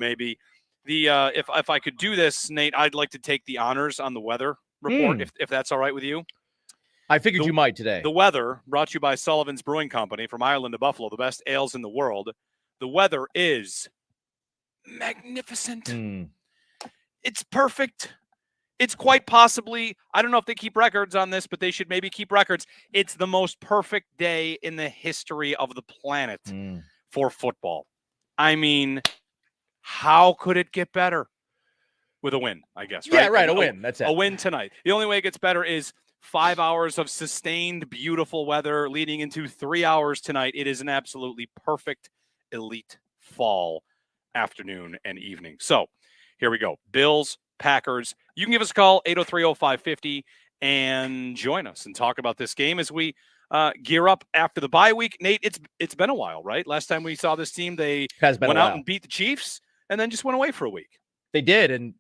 maybe. The if I could do this, Nate, I'd like to take the honors on the weather report, if that's all right with you. I figured you might today. The weather, brought to you by Sullivan's Brewing Company from Ireland to Buffalo, the best ales in the world. The weather is magnificent. It's perfect. It's quite possibly, I don't know if they keep records on this, but they should maybe keep records. It's the most perfect day in the history of the planet for football. I mean, how could it get better? With a win, I guess, right? Yeah, right, a win. That's it. A win tonight. The only way it gets better is 5 hours of sustained, beautiful weather leading into 3 hours tonight. It is an absolutely perfect, elite fall afternoon and evening. So here we go. Bills, Packers. You can give us a call, 803-0550, and join us and talk about this game as we gear up after the bye week. Nate, it's been a while, right? Last time we saw this team, they went out and beat the Chiefs and then just went away for a week. They did, and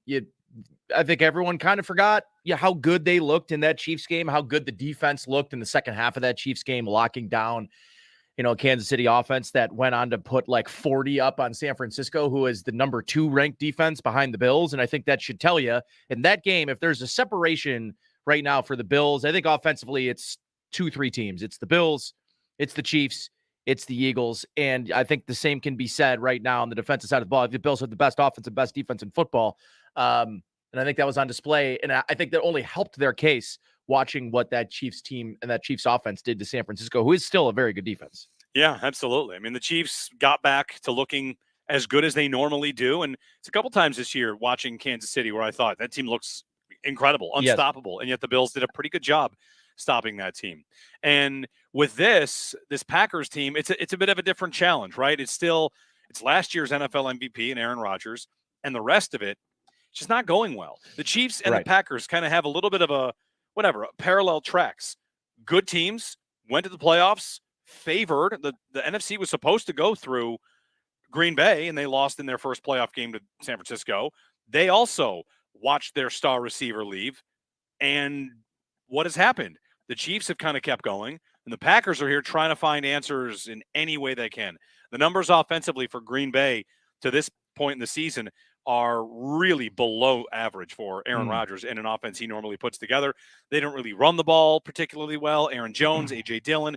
I think everyone kind of forgot how good they looked in that Chiefs game, how good the defense looked in the second half of that Chiefs game, locking down, Kansas City offense that went on to put like 40 up on San Francisco, who is the number 2 ranked defense behind the Bills. And I think that should tell you in that game, if there's a separation right now for the Bills, I think offensively it's 2-3 teams. It's the Bills, it's the Chiefs, it's the Eagles, and I think the same can be said right now on the defensive side of the ball. The Bills have the best offense and best defense in football, and I think that was on display, and I think that only helped their case watching what that Chiefs team and that Chiefs offense did to San Francisco, who is still a very good defense. Yeah, absolutely. I mean, the Chiefs got back to looking as good as they normally do, and it's a couple times this year watching Kansas City where I thought that team looks incredible, unstoppable, and yet the Bills did a pretty good job stopping that team. And with this Packers team, it's a bit of a different challenge, right? It's last year's NFL MVP and Aaron Rodgers, and the rest of it, it's just not going well. The Chiefs and the Packers kind of have a little bit of a parallel tracks. Good teams went to the playoffs, favored. The NFC was supposed to go through Green Bay, and they lost in their first playoff game to San Francisco. They also watched their star receiver leave, and what has happened? The Chiefs have kind of kept going, and the Packers are here trying to find answers in any way they can. The numbers offensively for Green Bay to this point in the season are really below average for Aaron Rodgers and an offense he normally puts together. They don't really run the ball particularly well. Aaron Jones, A.J. Dillon,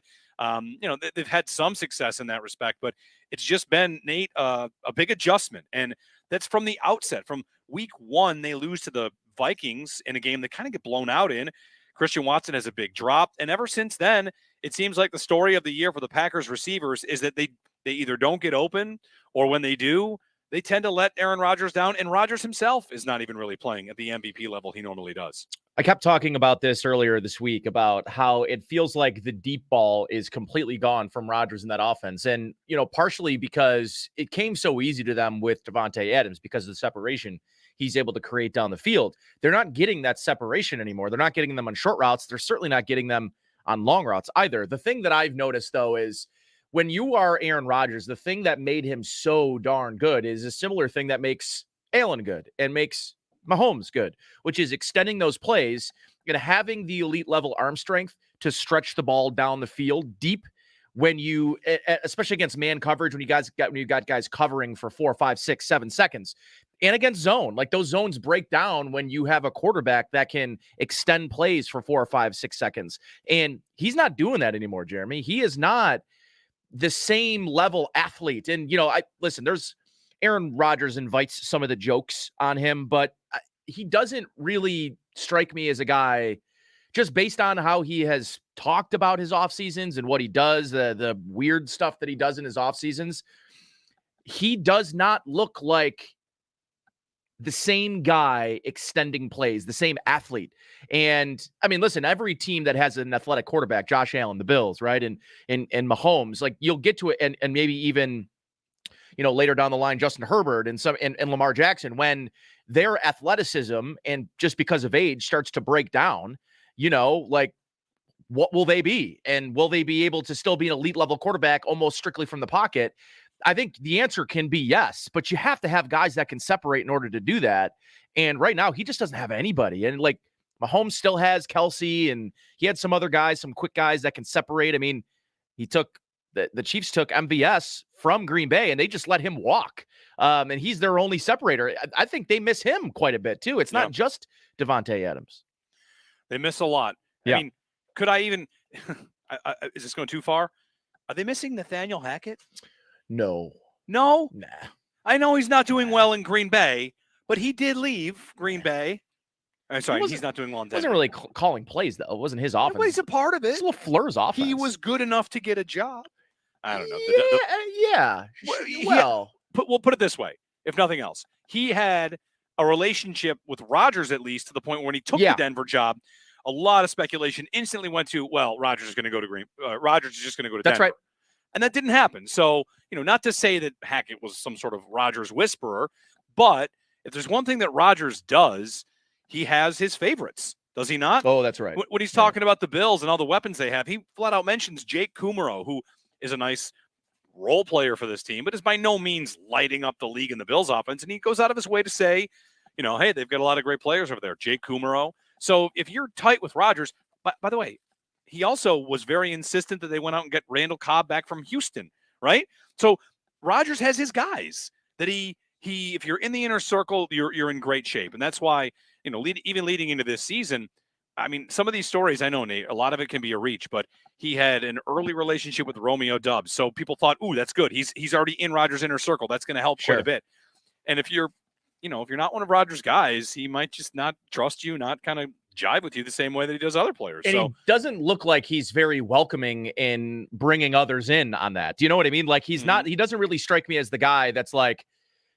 they've had some success in that respect, but it's just been, Nate, a big adjustment. And that's from the outset. From week 1, they lose to the Vikings in a game they kind of get blown out in. Christian Watson has a big drop. And ever since then, it seems like the story of the year for the Packers receivers is that they either don't get open, or when they do, they tend to let Aaron Rodgers down. And Rodgers himself is not even really playing at the MVP level he normally does. I kept talking about this earlier this week about how it feels like the deep ball is completely gone from Rodgers in that offense. And, partially because it came so easy to them with Devontae Adams because of the separation he's able to create down the field. They're not getting that separation anymore. They're not getting them on short routes. They're certainly not getting them on long routes either. The thing that I've noticed, though, is when you are Aaron Rodgers, the thing that made him so darn good is a similar thing that makes Allen good and makes Mahomes good, which is extending those plays and having the elite level arm strength to stretch the ball down the field deep when you, especially against man coverage, when you got guys covering for 4, 5, 6, 7 seconds, and against zone, like those zones break down when you have a quarterback that can extend plays for 4, 5, 6 seconds. And he's not doing that anymore, Jeremy. He is not the same level athlete. And, there's Aaron Rodgers invites some of the jokes on him, but he doesn't really strike me as a guy just based on how he has talked about his off seasons and what he does, the weird stuff that he does in his off seasons. He does not look like the same guy extending plays, the same athlete. And I mean, listen, every team that has an athletic quarterback, Josh Allen, the Bills, right? And Mahomes, like you'll get to it. And maybe even, later down the line, Justin Herbert and Lamar Jackson, when their athleticism and just because of age starts to break down, what will they be? And will they be able to still be an elite level quarterback almost strictly from the pocket? I think the answer can be yes, but you have to have guys that can separate in order to do that. And right now, he just doesn't have anybody. And like Mahomes still has Kelsey, and he had some other guys, some quick guys that can separate. I mean, the Chiefs took MVS from Green Bay, and they just let him walk And he's their only separator. I think they miss him quite a bit too. It's not just Davante Adams. They miss a lot. I mean, could I even is this going too far? Are they missing Nathaniel Hackett? No. Nah. I know he's not doing well in Green Bay, but he did leave Green Bay. Sorry, he's not doing well in Denver. Wasn't really calling plays, though. It wasn't his offense. Well, he's a part of it. It's LaFleur's offense. He was good enough to get a job. I don't know. Yeah. Well, we'll put it this way. If nothing else, he had a relationship with Rodgers, at least to the point when he took the Denver job. A lot of speculation instantly went to, well, Rodgers is going to go to Rodgers is just going to go to Denver. That's right. And that didn't happen. So, not to say that Hackett was some sort of Rodgers whisperer, but if there's one thing that Rodgers does, he has his favorites. Does he not? Oh, that's right. When he's talking about the Bills and all the weapons they have, he flat out mentions Jake Kumaro, who is a nice role player for this team, but is by no means lighting up the league in the Bills offense. And he goes out of his way to say, hey, they've got a lot of great players over there. Jake Kumaro. So if you're tight with Rodgers, by the way, he also was very insistent that they went out and get Randall Cobb back from Houston, right? So Rodgers has his guys that he if you're in the inner circle, you're in great shape. And that's why, even leading into this season, I mean, some of these stories, I know, Nate, a lot of it can be a reach, but he had an early relationship with Romeo Doubs. So people thought, ooh, that's good. He's already in Rodgers' inner circle. That's going to help quite a bit. And if you're not one of Rodgers' guys, he might just not trust you, not kind of jive with you the same way that he does other players. And he doesn't look like he's very welcoming in bringing others in on that. Do you know what I mean? Like he doesn't really strike me as the guy that's like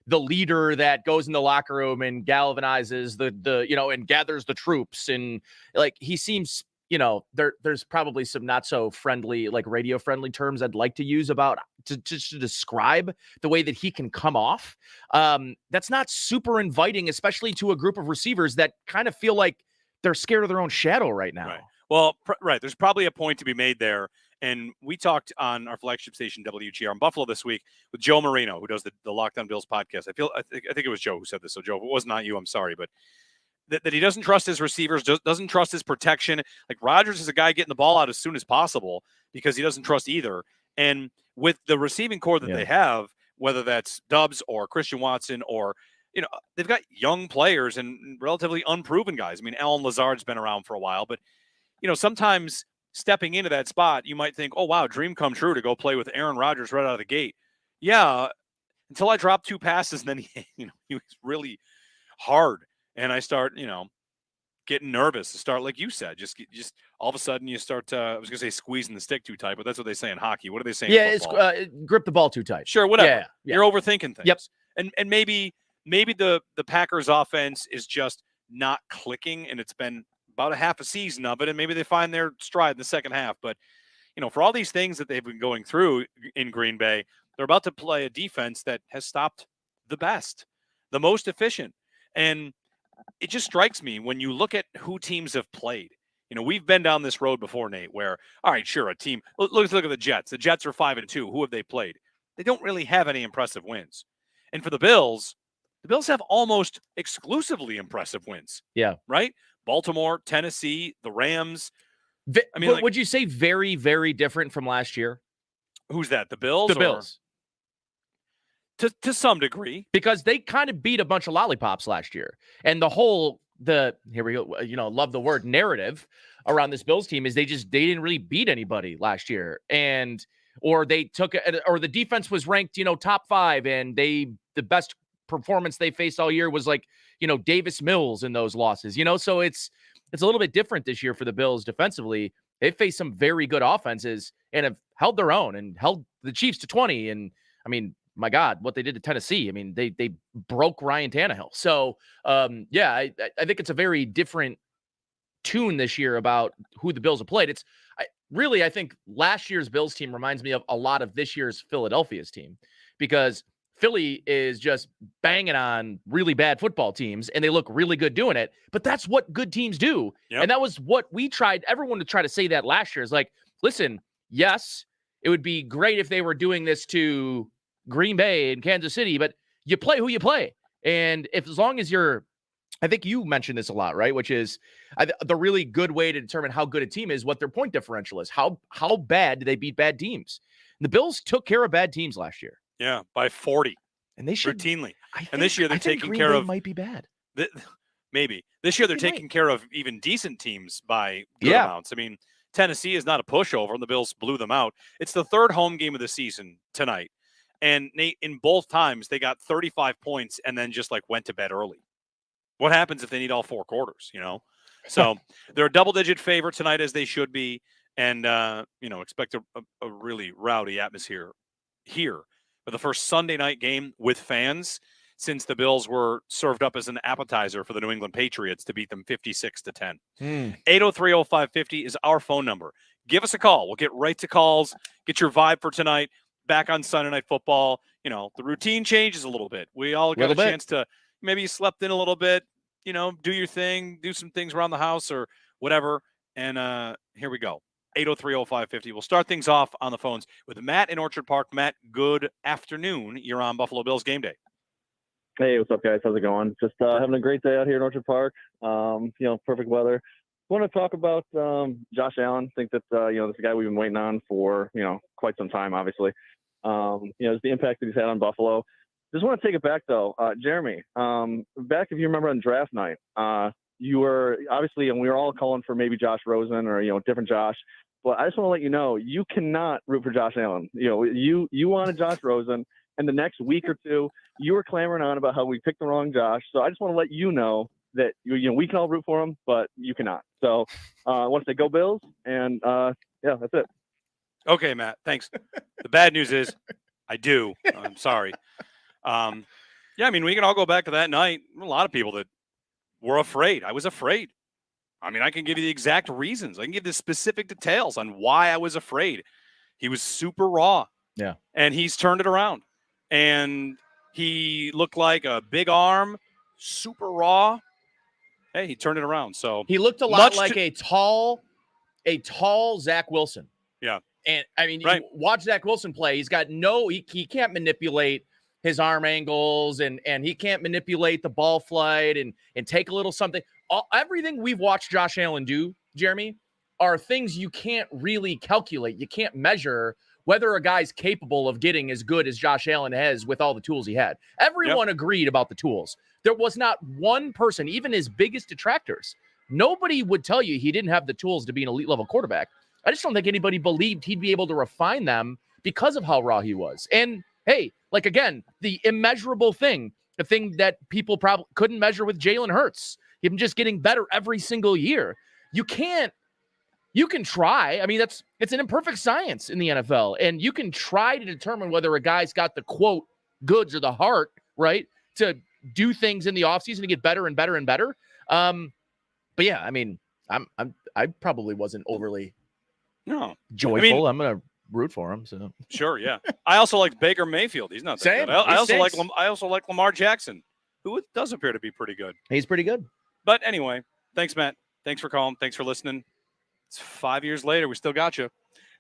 the leader that goes in the locker room and galvanizes and gathers the troops. And like, he seems, there's probably some not so friendly, like radio friendly terms I'd like to use about to describe the way that he can come off. That's not super inviting, especially to a group of receivers that kind of feel like they're scared of their own shadow right now. Right. Well, there's probably a point to be made there. And we talked on our flagship station, WGR in Buffalo this week with Joe Marino, who does the Locked On Bills podcast. I think it was Joe who said this. So Joe, if it was not you, I'm sorry, but that he doesn't trust his receivers, doesn't trust his protection. Like Rodgers is a guy getting the ball out as soon as possible because he doesn't trust either. And with the receiving core that they have, whether that's Doubs or Christian Watson or they've got young players and relatively unproven guys. I mean, Alan Lazard's been around for a while, but sometimes stepping into that spot, you might think, oh, wow, dream come true to go play with Aaron Rodgers right out of the gate. Yeah, until I dropped 2 passes, and then he was really hard. And I start, getting nervous to start, like you said, just all of a sudden you start, I was going to say squeezing the stick too tight, but that's what they say in hockey. What do they say in football? It's grip the ball too tight. Sure, whatever. Yeah. You're overthinking things. Yep. And maybe the Packers offense is just not clicking, and it's been about a half a season of it, and maybe they find their stride in the second half. But, for all these things that they've been going through in Green Bay, they're about to play a defense that has stopped the best, the most efficient. And it just strikes me when you look at who teams have played. We've been down this road before, Nate, where, all right, sure, a team, let's look at the Jets. The Jets are 5-2. Who have they played? They don't really have any impressive wins. And for the Bills have almost exclusively impressive wins. Yeah. Right? Baltimore, Tennessee, the Rams. Would you say very, very different from last year? Who's that? The Bills? The Bills. To some degree. Because they kind of beat a bunch of lollipops last year. And here we go, love the word narrative around this Bills team is they didn't really beat anybody last year. Or the defense was ranked, top 5, and the best performance they faced all year was like, Davis Mills in those losses, so it's a little bit different this year for the Bills defensively. They faced some very good offenses and have held their own and held the Chiefs to 20. And I mean, my God, what they did to Tennessee. I mean, they broke Ryan Tannehill. So I think it's a very different tune this year about who the Bills have played. I think last year's Bills team reminds me of a lot of this year's Philadelphia's team, because Philly is just banging on really bad football teams, and they look really good doing it. But that's what good teams do. Yep. And that was what everyone to try to say that last year is like, listen, yes, it would be great if they were doing this to Green Bay and Kansas City, but you play who you play. And as long as I think you mentioned this a lot, right? Which is the really good way to determine how good a team is, what their point differential is. How bad do they beat bad teams? And the Bills took care of bad teams last year. Yeah, by 40. And they should routinely. And this year they're taking Green care Bay of might be bad. Maybe this year they're taking care of even decent teams by good amounts. I mean, Tennessee is not a pushover, and the Bills blew them out. It's the third home game of the season tonight, and in both times they got 35 points and then just like went to bed early. What happens if they need all 4 quarters? So they're a double-digit favorite tonight, as they should be, and expect a really rowdy atmosphere here for the first Sunday night game with fans since the Bills were served up as an appetizer for the New England Patriots to beat them 56-10. 803-0550 is our phone number. Give us a call. We'll get right to calls, get your vibe for tonight, back on Sunday Night Football. The routine changes a little bit. We all got a chance to, maybe you slept in a little bit, do your thing, do some things around the house or whatever. And here we go. 803-0550. We'll start things off on the phones with Matt in Orchard Park. Matt, good afternoon. You're on Buffalo Bills Game Day. Hey, what's up, guys? How's it going? Just having a great day out here in Orchard Park. Perfect weather. Want to talk about Josh Allen. Think that this is a guy we've been waiting on for quite some time. Obviously, just the impact that he's had on Buffalo. Just want to take it back though, Jeremy. Back if you remember on draft night, you were obviously, and we were all calling for maybe Josh Rosen or different Josh. But I just want to let you know you cannot root for Josh Allen. You wanted Josh Rosen. And the next week or two, you were clamoring on about how we picked the wrong Josh. So I just want to let you know that we can all root for him, but you cannot. So I want to say go Bills, and that's it. Okay, Matt. Thanks. The bad news is I do. I'm sorry. We can all go back to that night. A lot of people that were afraid. I was afraid. I can give you the exact reasons. I can give the specific details on why I was afraid. He was super raw. Yeah. And he's turned it around. And he looked like a big arm, super raw. Hey, he turned it around. So he looked a lot like a tall Zach Wilson. Yeah. And you watch Zach Wilson play. He's got he can't manipulate his arm angles and he can't manipulate the ball flight and take a little something. Everything we've watched Josh Allen do, Jeremy, are things you can't really calculate. You can't measure whether a guy's capable of getting as good as Josh Allen has with all the tools he had. Everyone agreed about the tools. There was not one person, even his biggest detractors, nobody would tell you he didn't have the tools to be an elite level quarterback. I just don't think anybody believed he'd be able to refine them because of how raw he was. And hey, again, the immeasurable thing, the thing that people probably couldn't measure with Jalen Hurts, him just getting better every single year. You can try. It's an imperfect science in the NFL. And you can try to determine whether a guy's got the quote goods or the heart, right, to do things in the offseason to get better and better and better. But yeah, I probably wasn't overly joyful. I'm gonna root for him. So sure, yeah. I also like Baker Mayfield. He's not that good. I also like Lamar Jackson, who does appear to be pretty good. He's pretty good. But anyway, thanks, Matt. Thanks for calling. Thanks for listening. It's 5 years later. We still got you.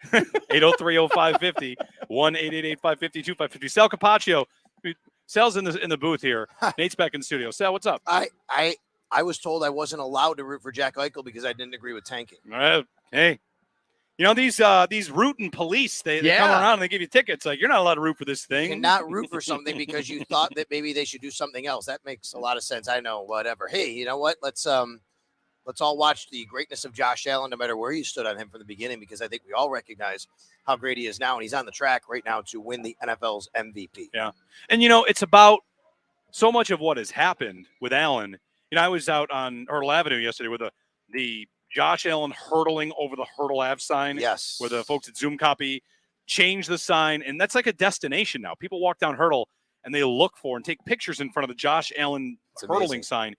803-0550, 1-888-550-2550. Sal Capaccio. Sal's in the booth here. Nate's back in the studio. Sal, what's up? I was told I wasn't allowed to root for Jack Eichel because I didn't agree with tanking. Hey, these rooting police, they come around and they give you tickets. Like, you're not allowed to root for this thing. You cannot root for something because you thought that maybe they should do something else. That makes a lot of sense. I know, whatever. Hey, you know what? Let's all watch the greatness of Josh Allen, no matter where you stood on him from the beginning, because I think we all recognize how great he is now, and he's on the track right now to win the NFL's MVP. Yeah. And, it's about so much of what has happened with Allen. I was out on Hurdle Avenue yesterday with the Josh Allen hurdling over the Hurdle Ave sign. Yes. Where the folks at Zoom Copy changed the sign, and that's like a destination now. People walk down Hurdle, and they look for and take pictures in front of the Josh Allen hurdling sign.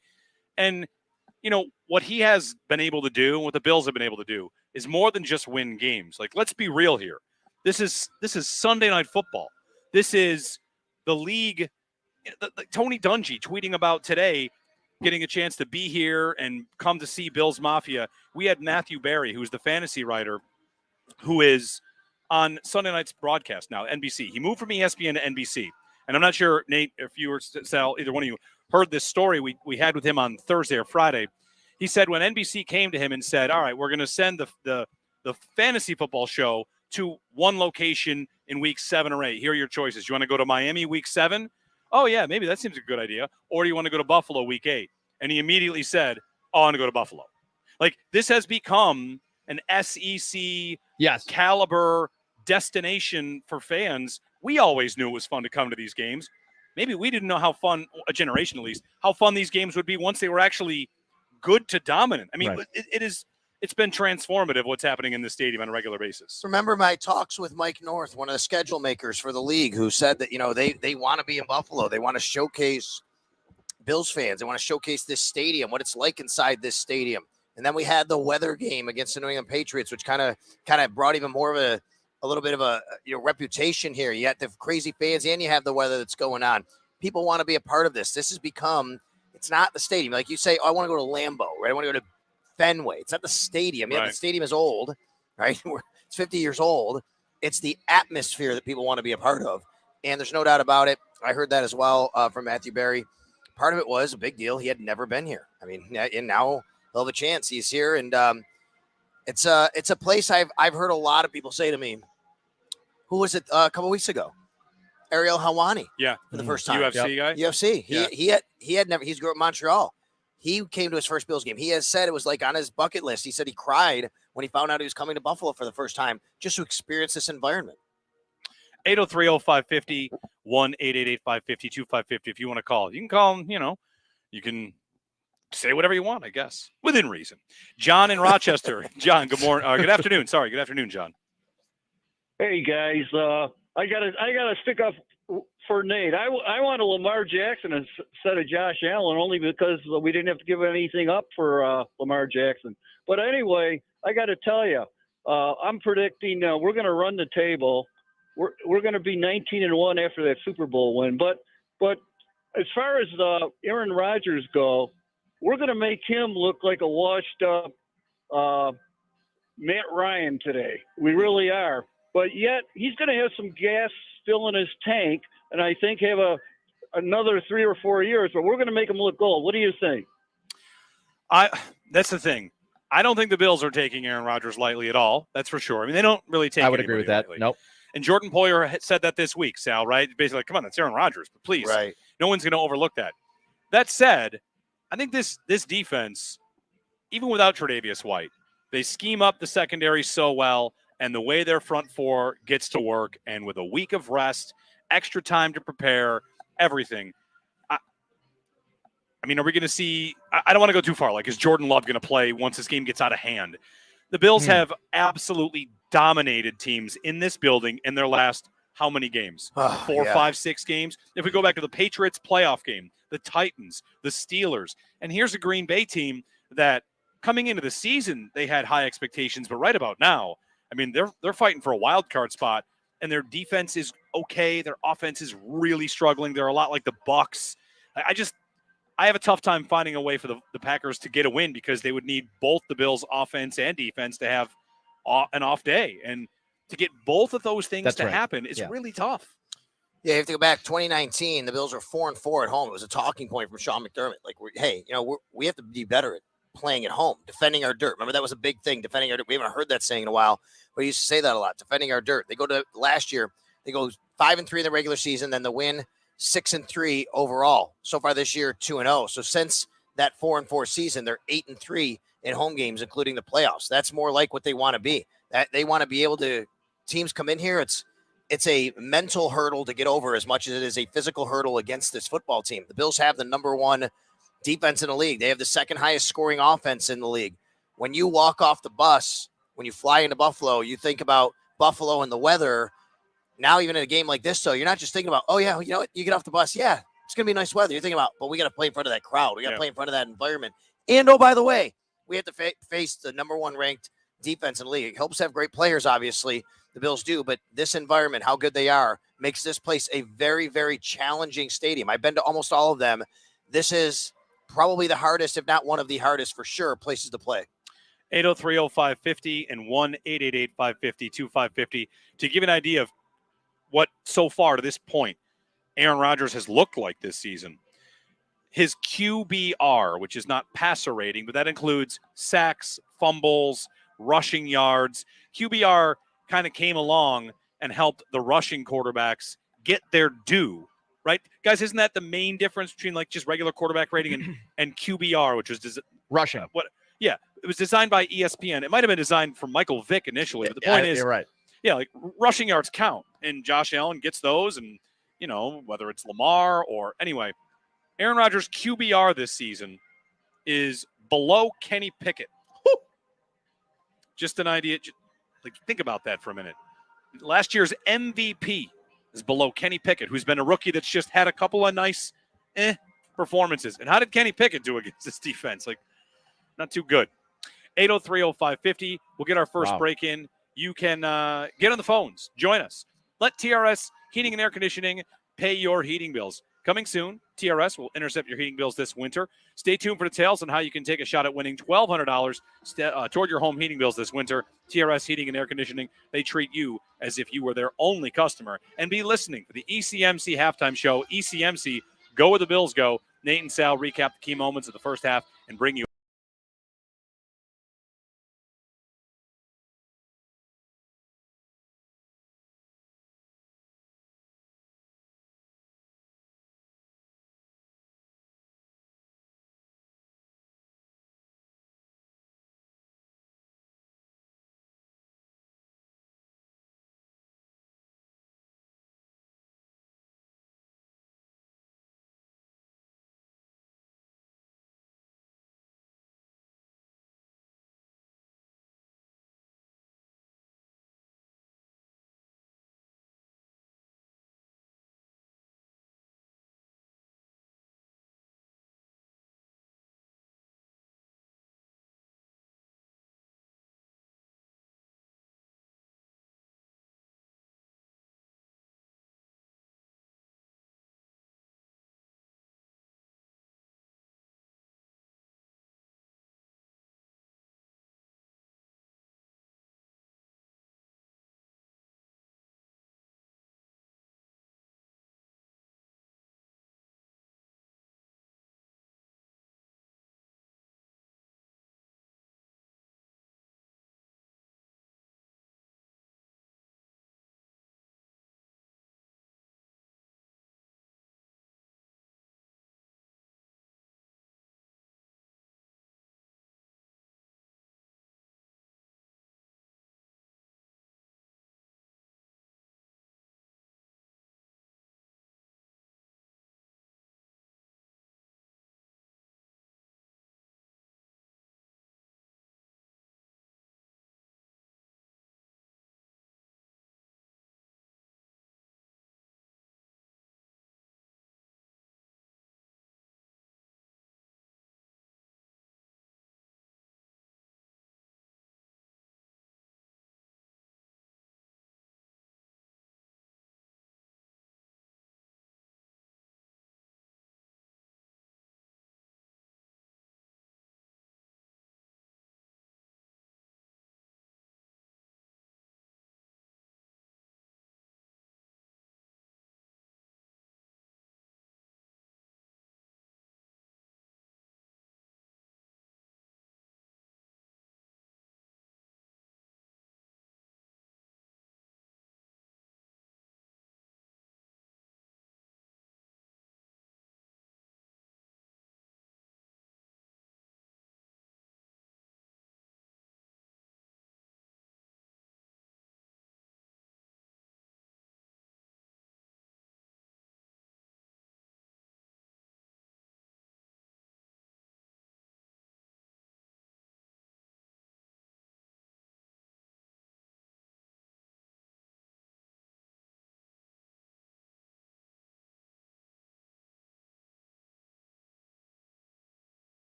And what he has been able to do and what the Bills have been able to do is more than just win games. Like, let's be real here. This is Sunday Night Football. This is the league. Tony Dungy tweeting about today getting a chance to be here and come to see Bills Mafia. We had Matthew Berry, who's the fantasy writer, who is on Sunday night's broadcast now, NBC. He moved from ESPN to NBC. And I'm not sure, Nate, if you or Sal, either one of you, heard this story we had with him on Thursday or Friday. He said when NBC came to him and said, all right, we're going to send the fantasy football show to one location in week 7 or 8. Here are your choices. You want to go to Miami week 7, oh, yeah, maybe that seems a good idea. Or do you want to go to Buffalo week 8? And he immediately said, oh, I want to go to Buffalo. Like, this has become an SEC caliber destination for fans. We always knew it was fun to come to these games. Maybe we didn't know how fun, a generation at least, how fun these games would be once they were actually good to dominant. I mean, it's been transformative what's happening in the stadium on a regular basis. Remember my talks with Mike North, one of the schedule makers for the league, who said that, they want to be in Buffalo. They want to showcase Bills fans. They want to showcase this stadium, what it's like inside this stadium. And then we had the weather game against the New England Patriots, which kind of brought even more of a little bit of a reputation here. You have the crazy fans and you have the weather that's going on. People want to be a part of this. This has become, it's not the stadium. Like you say, oh, I want to go to Lambeau, right? I want to go to Fenway. It's not the stadium. Yeah, the stadium is old, right? It's 50 years old. It's the atmosphere that people want to be a part of. And there's no doubt about it. I heard that as well from Matthew Berry. Part of it was a big deal. He had never been here. I mean, and now he'll have a chance. He's here. And it's a place I've heard a lot of people say to me, who was it a couple weeks ago? Ariel Helwani. Yeah. For the first time. UFC guy? UFC. Yeah. He had never, he's grew up in Montreal. He came to his first Bills game. He has said it was like on his bucket list. He said he cried when he found out he was coming to Buffalo for the first time just to experience this environment. 803-0550, 1-888-550-2550 if you want to call. You can call him, you can say whatever you want, I guess, within reason. John in Rochester. John, good morning. Good afternoon. Sorry, good afternoon, John. Hey, guys. I gotta stick up for Nate. I want a Lamar Jackson instead of Josh Allen only because we didn't have to give anything up for Lamar Jackson. But anyway, I got to tell you, I'm predicting we're going to run the table. We're going to be 19-1 after that Super Bowl win. But as far as Aaron Rodgers go, we're going to make him look like a washed up Matt Ryan today. We really are. But yet he's going to have some gas still in his tank, and I think have another 3 or 4 years. But we're going to make him look gold. What do you think? That's the thing. I don't think the Bills are taking Aaron Rodgers lightly at all. That's for sure. I mean, they don't really take. I would agree with that. Lightly. Nope. And Jordan Poyer said that this week, Sal. Right? Basically, come on, that's Aaron Rodgers. But please, right. No one's going to overlook that. That said, I think this defense, even without Tre'Davious White, they scheme up the secondary so well. And the way their front four gets to work, and with a week of rest, extra time to prepare, everything. I mean, are we going to see – I don't want to go too far. Like, is Jordan Love going to play once this game gets out of hand? The Bills have absolutely dominated teams in this building in their last how many games? 4, 5, 6 games? If we go back to the Patriots playoff game, the Titans, the Steelers, and here's a Green Bay team that coming into the season, they had high expectations, but right about now – I mean, they're fighting for a wild card spot, and their defense is okay. Their offense is really struggling. They're a lot like the Bucs. I have a tough time finding a way for the Packers to get a win because they would need both the Bills' offense and defense to have an off day. And to get both of those things happen is really tough. Yeah, you have to go back 2019. The Bills were 4-4 at home. It was a talking point from Sean McDermott. Like, we have to be better at playing at home, defending our dirt. Remember, that was a big thing, defending our dirt. We haven't heard that saying in a while. We used to say that a lot, defending our dirt. They go to last year, they go 5-3 in the regular season, then the win 6-3 overall. So far this year, 2-0. So since that 4-4 season, they're 8-3 in home games, including the playoffs. That's more like what they want to be. That they want to be able to, teams come in here, it's a mental hurdle to get over as much as it is a physical hurdle against this football team. The Bills have the number 1 defense in the league. They have the second highest scoring offense in the league. When you walk off the bus, when you fly into Buffalo, you think about Buffalo and the weather. Now, even in a game like this, though, you're not just thinking about, oh, yeah, you know what? You get off the bus. Yeah, it's going to be nice weather. You're thinking about, but we got to play in front of that crowd. We got to play in front of that environment. And, oh, by the way, we have to face the number 1 ranked defense in the league. It helps have great players, obviously. The Bills do. But this environment, how good they are, makes this place a very, very challenging stadium. I've been to almost all of them. This is probably the hardest, if not one of the hardest for sure, places to play. 803-0550 and 1-888-550-2550 to give an idea of what so far to this point Aaron Rodgers has looked like this season. His QBR, which is not passer rating, but that includes sacks, fumbles, rushing yards. QBR kind of came along and helped the rushing quarterbacks get their due, right? Guys, isn't that the main difference between like just regular quarterback rating and QBR, which was rushing? Yeah, it was designed by ESPN. It might have been designed for Michael Vick initially, but the point is, you're right. Yeah, like rushing yards count, and Josh Allen gets those, and whether it's Lamar or anyway, Aaron Rodgers' QBR this season is below Kenny Pickett. Woo! Just an idea. Like, think about that for a minute. Last year's MVP is below Kenny Pickett, who's been a rookie that's just had a couple of nice performances. And how did Kenny Pickett do against this defense? Like, not too good. 803-0550. We'll get our first break in. You can get on the phones. Join us. Let TRS Heating and Air Conditioning pay your heating bills. Coming soon, TRS will intercept your heating bills this winter. Stay tuned for details on how you can take a shot at winning $1,200 toward your home heating bills this winter. TRS Heating and Air Conditioning, they treat you as if you were their only customer. And be listening for the ECMC halftime show. ECMC, go where the Bills go. Nate and Sal recap the key moments of the first half and bring you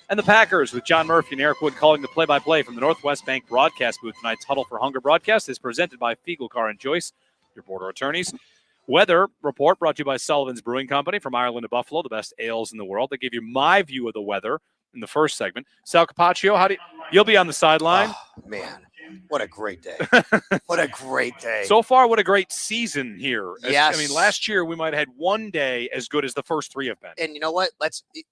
and the Packers with John Murphy and Eric Wood calling the play-by-play from the Northwest Bank broadcast booth. Tonight's Huddle for Hunger broadcast is presented by Fiegel Car and Joyce, your border attorneys. Weather report brought to you by Sullivan's Brewing Company from Ireland to Buffalo, the best ales in the world. They give you my view of the weather in the first segment. Sal Capaccio, you'll be on the sideline. Oh, man, what a great day. What a great day. So far, what a great season here. Yes. I mean, last year we might have had one day as good as the first three have been. And you know what?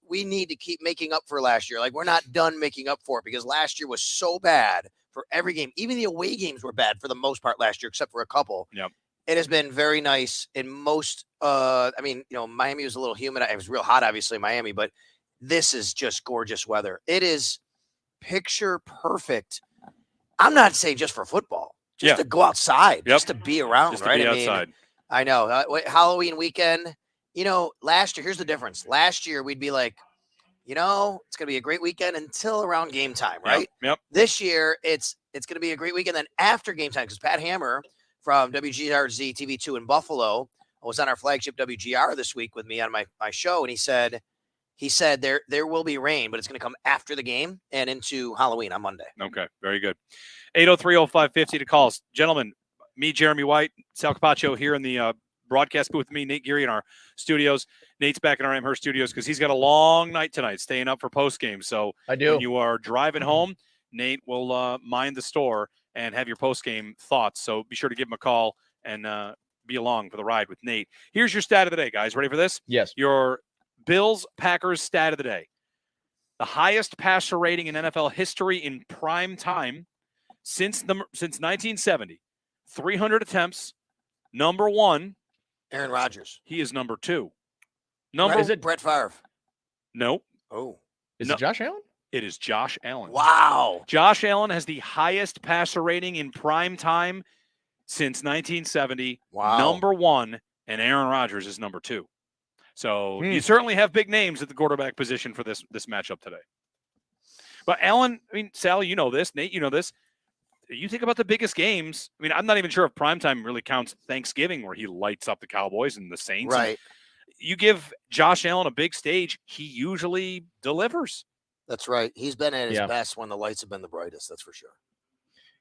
We need to keep making up for last year. Like, we're not done making up for it because last year was so bad for every game. Even the away games were bad for the most part last year, except for a couple. Yep. It has been very nice in most. Miami was a little humid. It was real hot, obviously, in Miami, but this is just gorgeous weather. It is picture perfect. I'm not saying just for football, just to go outside, just to be around, just right? To be outside. I know. Halloween weekend, last year, here's the difference. Last year, we'd be like, it's going to be a great weekend until around game time, right? Yep. This year, it's going to be a great weekend then after game time, because Pat Hammer from WGRZ TV2 in Buffalo was on our flagship WGR this week with me on my show, and he said there will be rain, but it's going to come after the game and into Halloween on Monday. Okay, very good. 803-0550 to call us. Gentlemen, me, Jeremy White, Sal Capaccio here in the broadcast booth with me, Nate Geary in our studios. Nate's back in our Amherst studios because he's got a long night tonight, staying up for postgame. So I do. When you are driving home, Nate will mind the store and have your postgame thoughts. So be sure to give him a call and be along for the ride with Nate. Here's your stat of the day, guys. Ready for this? Yes. Your Bills-Packers stat of the day. The highest passer rating in NFL history in prime time since 1970. 300 attempts. Number one. Aaron Rodgers. He is number two. Is it Brett Favre? No. Oh. Is it Josh Allen? It is Josh Allen. Wow. Josh Allen has the highest passer rating in prime time since 1970. Wow. Number one, and Aaron Rodgers is number two. So you certainly have big names at the quarterback position for this matchup today. But Allen, Sal, you know this. Nate, you know this. You think about the biggest games. I'm not even sure if primetime really counts Thanksgiving, where he lights up the Cowboys and the Saints. Right. You give Josh Allen a big stage, he usually delivers. That's right. He's been at his best when the lights have been the brightest. That's for sure.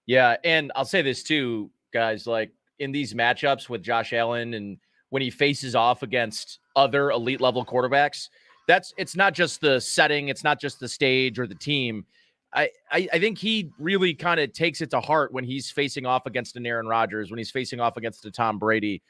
Yeah, and I'll say this too, guys. Like in these matchups with Josh Allen, and when he faces off against other elite level quarterbacks, it's not just the setting, it's not just the stage or the team. I think he really kind of takes it to heart when he's facing off against an Aaron Rodgers, when he's facing off against a Tom Brady.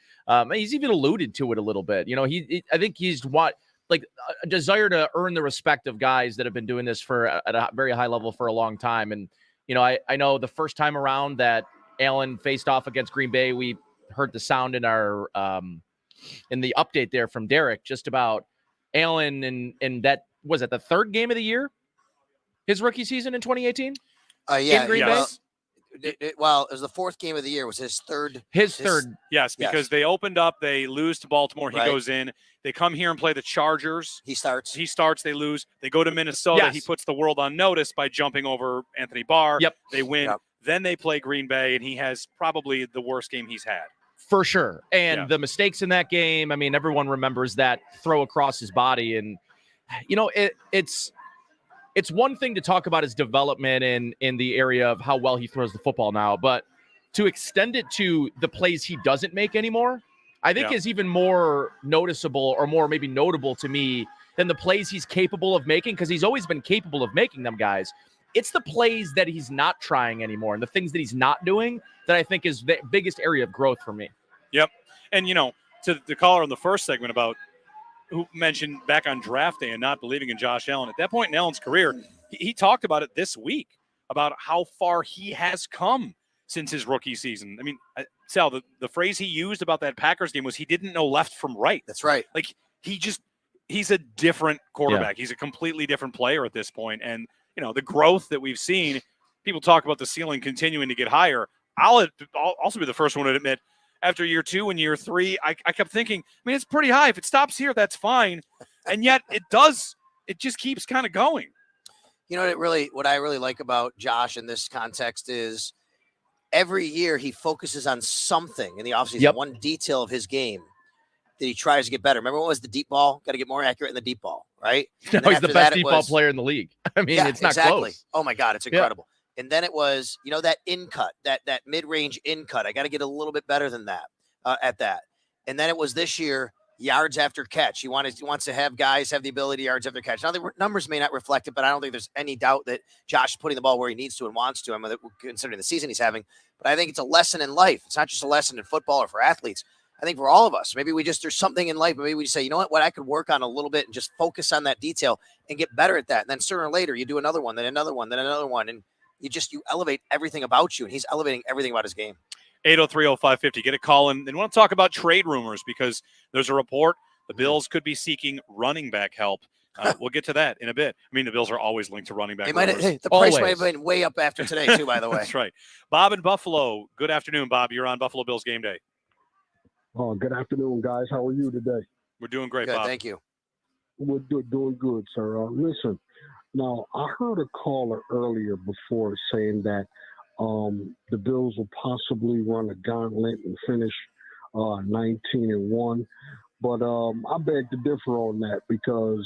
He's even alluded to it a little bit. I think he's a desire to earn the respect of guys that have been doing this at a very high level for a long time. And, I know the first time around that Allen faced off against Green Bay, we heard the sound in our, in the update there from Derek, just about Allen and that was it the third game of the year, his rookie season in 2018. In Green Bay. It was the fourth game of the year. It was his third. Third. Yes, because they opened up, they lose to Baltimore. He goes in. They come here and play the Chargers. He starts. They lose. They go to Minnesota. Yes. He puts the world on notice by jumping over Anthony Barr. Yep. They win. Yep. Then they play Green Bay, and he has probably the worst game he's had. For sure. And the mistakes in that game, everyone remembers that throw across his body. And, it's one thing to talk about his development in the area of how well he throws the football now, but to extend it to the plays he doesn't make anymore, I think is even more noticeable or more maybe notable to me than the plays he's capable of making, because he's always been capable of making them, guys. It's the plays that he's not trying anymore and the things that he's not doing that I think is the biggest area of growth for me. Yep. And, to the caller in the first segment about who mentioned back on draft day and not believing in Josh Allen, at that point in Allen's career, he talked about it this week, about how far he has come since his rookie season. Sal, the phrase he used about that Packers game was he didn't know left from right. That's right. Like, he's a different quarterback. Yeah. He's a completely different player at this point. And, the growth that we've seen, people talk about the ceiling continuing to get higher. I'll also be the first one to admit, after year 2 and year 3, I kept thinking, it's pretty high. If it stops here, that's fine. And yet it does. It just keeps kind of going. What I really like about Josh in this context is every year he focuses on something in the offseason, one detail of his game that he tries to get better. Remember what was the deep ball? Got to get more accurate in the deep ball, right? No, And then he's the after best that, it default was- player in the league. I mean, Yeah, it's not exactly. close. Oh my God, it's incredible. And then it was, that in cut, that mid-range in cut. I got to get a little bit better than that at that. And then it was this year, yards after catch. He wants to have guys have the ability yards after catch. Now the numbers may not reflect it, but I don't think there's any doubt that Josh is putting the ball where he needs to and wants to. Considering the season he's having, but I think it's a lesson in life. It's not just a lesson in football or for athletes. I think for all of us, maybe there's something in life. Maybe we just say, you know what I could work on a little bit and just focus on that detail and get better at that. And then sooner or later, you do another one, then another one, then another one, and you elevate everything about you, and he's elevating everything about his game. 803-0550. Get a call in. And want to talk about trade rumors because there's a report the Bills could be seeking running back help. We'll get to that in a bit. I mean, the Bills are always linked to running back. The price might have been way up after today, too, by the way. That's right. Bob in Buffalo. Good afternoon, Bob. You're on Buffalo Bills Game Day. Oh, good afternoon, guys. How are you today? We're doing great, Good, Bob. thank you. We're doing good, sir. Listen, now I heard a caller earlier before saying that the Bills will possibly run a gauntlet and finish 19-1. But I beg to differ on that because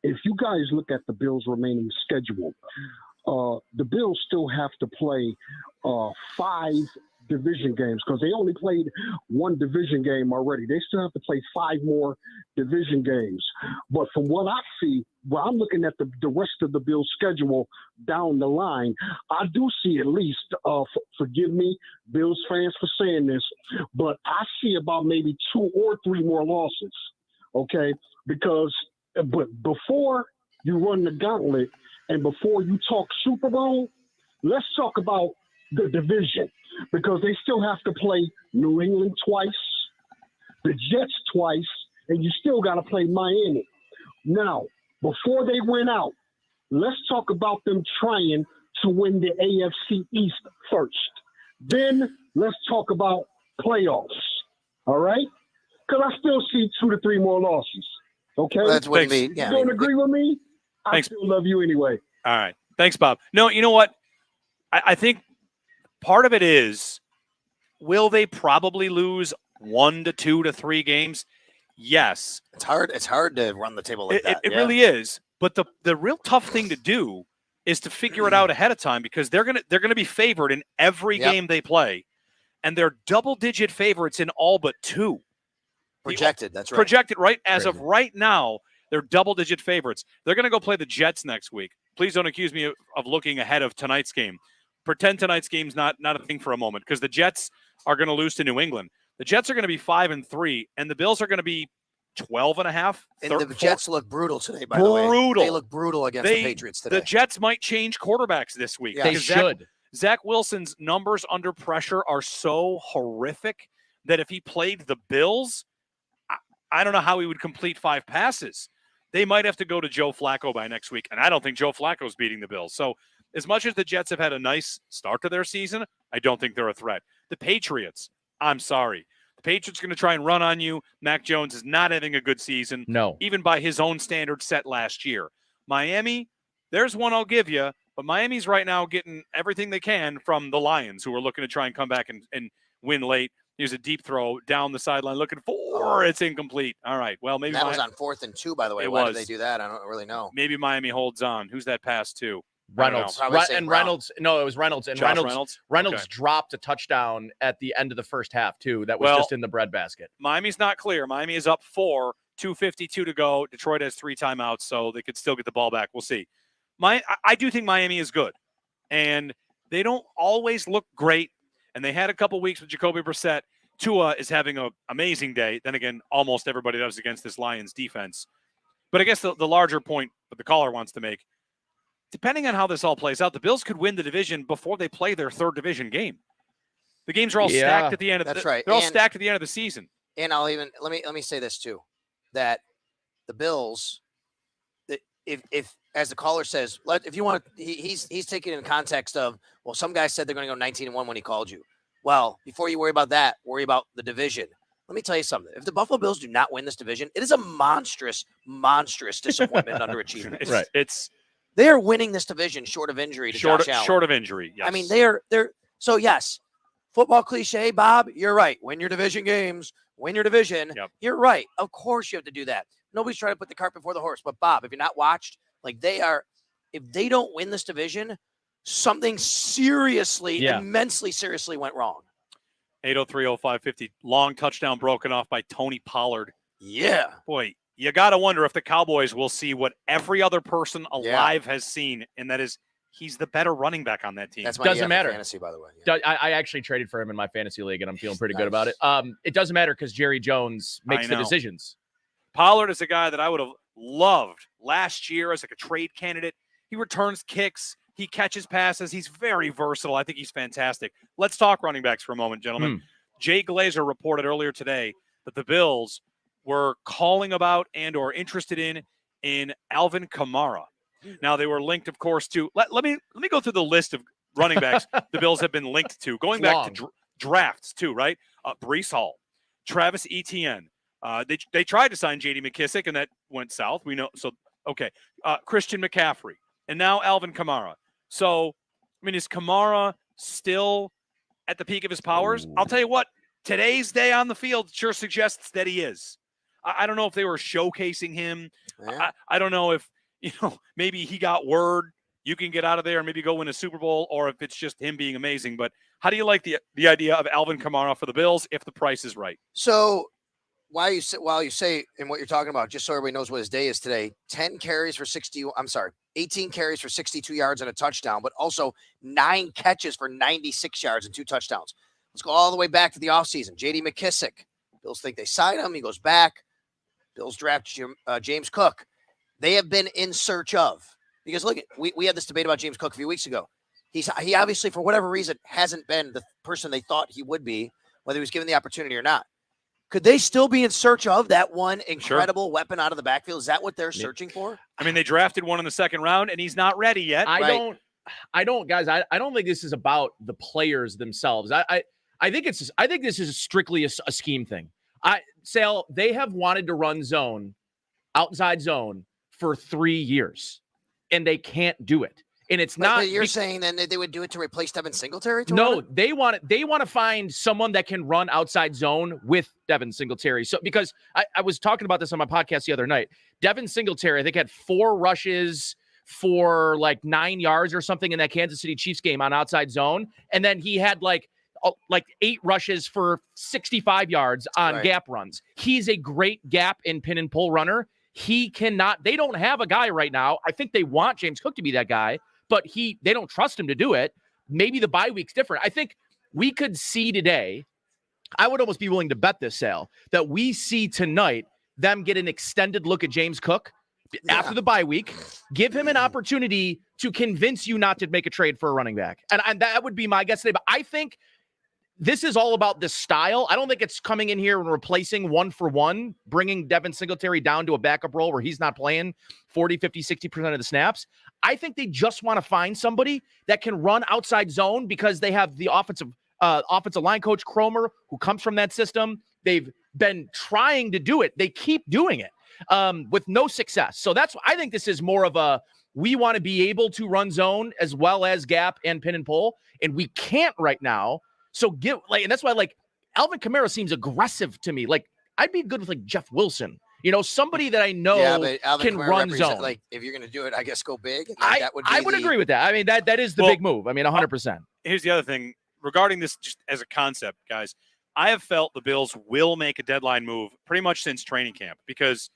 if you guys look at the Bills' remaining schedule, the Bills still have to play 5 division games because they only played 1 division game already. They still have to play 5 more division games. But from what I see, when I'm looking at the rest of the Bills' schedule down the line, I do see at least, forgive me, Bills fans for saying this, but I see about maybe 2 or 3 more losses, okay? But before you run the gauntlet and before you talk Super Bowl, let's talk about the division. Because they still have to play New England twice, the Jets twice, and you still got to play Miami. Now, before they went out, let's talk about them trying to win the AFC East first. Then let's talk about playoffs, all right? Because I still see 2 to 3 more losses, okay? Well, that's what Thanks. yeah, You don't agree with me? I Thanks. still love you anyway. All right. Thanks, Bob. No, you know what? I think part of it is, will they probably lose 1 to 2 to 3 games? Yes. It's hard to run the table like that. It really is. But the real tough thing to do is to figure it out ahead of time because they're gonna be favored in every game they play, and they're double-digit favorites in all but 2. Projected, that's right. Projected, right? As of right now, they're double-digit favorites. They're going to go play the Jets next week. Please don't accuse me of looking ahead of tonight's game. Pretend tonight's game's not a thing for a moment because the Jets are going to lose to New England. The Jets are going to be 5-3, and the Bills are going to be 12.5. And the Jets look brutal today, by the way. They look brutal against the Patriots today. The Jets might change quarterbacks this week. Yeah. They should. Zach Wilson's numbers under pressure are so horrific that if he played the Bills, I don't know how he would complete 5 passes. They might have to go to Joe Flacco by next week, and I don't think Joe Flacco's beating the Bills. So as much as the Jets have had a nice start to their season, I don't think they're a threat. The Patriots, I'm sorry. The Patriots are going to try and run on you. Mac Jones is not having a good season. No. Even by his own standards set last year. Miami, there's one I'll give you, but Miami's right now getting everything they can from the Lions, who are looking to try and come back and win late. Here's a deep throw down the sideline looking for it's incomplete. All right. Well, maybe that was on 4th and 2, by the way. Why did they do that? I don't really know. Maybe Miami holds on. Who's that pass to? Reynolds. Reynolds. No, it was Reynolds. And Reynolds Okay. dropped a touchdown at the end of the first half, too. That was just in the breadbasket. Miami's not clear. Miami is up 4, 2:52 to go. Detroit has 3 timeouts, so they could still get the ball back. We'll see. I do think Miami is good, and they don't always look great. And they had a couple weeks with Jacoby Brissett. Tua is having an amazing day. Then again, almost everybody does against this Lions defense. But I guess the larger point that the caller wants to make, depending on how this all plays out, the Bills could win the division before they play their 3rd division game. The games are all stacked at the end of that's right. They're all stacked at the end of the season. And I'll even let me say this too, that the Bills, if as the caller says, if you want, he's taking it in context of, well, some guys said they're going to go 19-1 when he called you. Well, before you worry about that, worry about the division. Let me tell you something. If the Buffalo Bills do not win this division, it is a monstrous disappointment and underachievement. Right. They are winning this division short of injury to Josh Allen. Short of injury, yes. I mean, they're so yes. football cliche, Bob, you're right. Win your division games, win your division. Yep. You're right. Of course you have to do that. Nobody's trying to put the cart before the horse. But Bob, if you're not watched, like if they don't win this division, something seriously, immensely seriously went wrong. 803-0550, long touchdown broken off by Tony Pollard. Yeah. Boy, you got to wonder if the Cowboys will see what every other person alive has seen, and that is he's the better running back on that team. That's my doesn't matter. Fantasy, by the way. Yeah. I actually traded for him in my fantasy league, and I'm feeling pretty good about it. It doesn't matter because Jerry Jones makes the decisions. Pollard is a guy that I would have loved last year as like a trade candidate. He returns kicks. He catches passes. He's very versatile. I think he's fantastic. Let's talk running backs for a moment, gentlemen. Jay Glazer reported earlier today that the Bills were calling about and or interested in Alvin Kamara. Now, they were linked, of course, to let me go through the list of running backs the Bills have been linked to, going back to drafts too, right? Breece Hall, Travis Etienne. They tried to sign J.D. McKissick, and that went south. We know. So, okay. Christian McCaffrey, and now Alvin Kamara. So, I mean, is Kamara still at the peak of his powers? I'll tell you what, today's day on the field sure suggests that he is. I don't know if they were showcasing him. Yeah. I don't know if, maybe he got word you can get out of there and maybe go win a Super Bowl, or if it's just him being amazing. But how do you like the idea of Alvin Kamara for the Bills if the price is right? So while you say and what you're talking about, just so everybody knows what his day is today, 18 carries for 62 yards and a touchdown, but also 9 catches for 96 yards and 2 touchdowns. Let's go all the way back to the offseason. J.D. McKissick. Bills think they sign him. He goes back. Bills draft James Cook. They have been in search of, because look, we had this debate about James Cook a few weeks ago. He obviously, for whatever reason, hasn't been the person they thought he would be, whether he was given the opportunity or not. Could they still be in search of that one incredible weapon out of the backfield? Is that what they're searching for? I mean, they drafted one in the second round, and he's not ready yet. I don't, guys. I don't think this is about the players themselves. I think this is strictly a scheme thing. Sale, they have wanted to run zone, outside zone, for 3 years, and they can't do it. And it's not. But you're saying then they would do it to replace Devin Singletary? No, they want to find someone that can run outside zone with Devin Singletary. So because I was talking about this on my podcast the other night, Devin Singletary I think had 4 rushes for like 9 yards or something in that Kansas City Chiefs game on outside zone, and then he had like 8 rushes for 65 yards on gap runs. He's a great gap and pin and pull runner. They don't have a guy right now. I think they want James Cook to be that guy, but they don't trust him to do it. Maybe the bye week's different. I think we could see today, I would almost be willing to bet this, Sale, that we see tonight them get an extended look at James Cook after the bye week, give him an opportunity to convince you not to make a trade for a running back. And that would be my guess today. But I think this is all about the style. I don't think it's coming in here and replacing 1-for-1, bringing Devin Singletary down to a backup role where he's not playing 40, 50, 60% of the snaps. I think they just want to find somebody that can run outside zone because they have the offensive line coach Cromer, who comes from that system. They've been trying to do it. They keep doing it with no success. So I think this is more of we want to be able to run zone as well as gap and pin and pull, and we can't right now. So and that's why Alvin Kamara seems aggressive to me. Like I'd be good with Jeff Wilson, somebody that I know can run zone. Like if you're going to do it, I guess go big. I would agree with that. I mean that is the big move. I mean 100%. Here's the other thing regarding this, just as a concept, guys. I have felt the Bills will make a deadline move pretty much since training camp because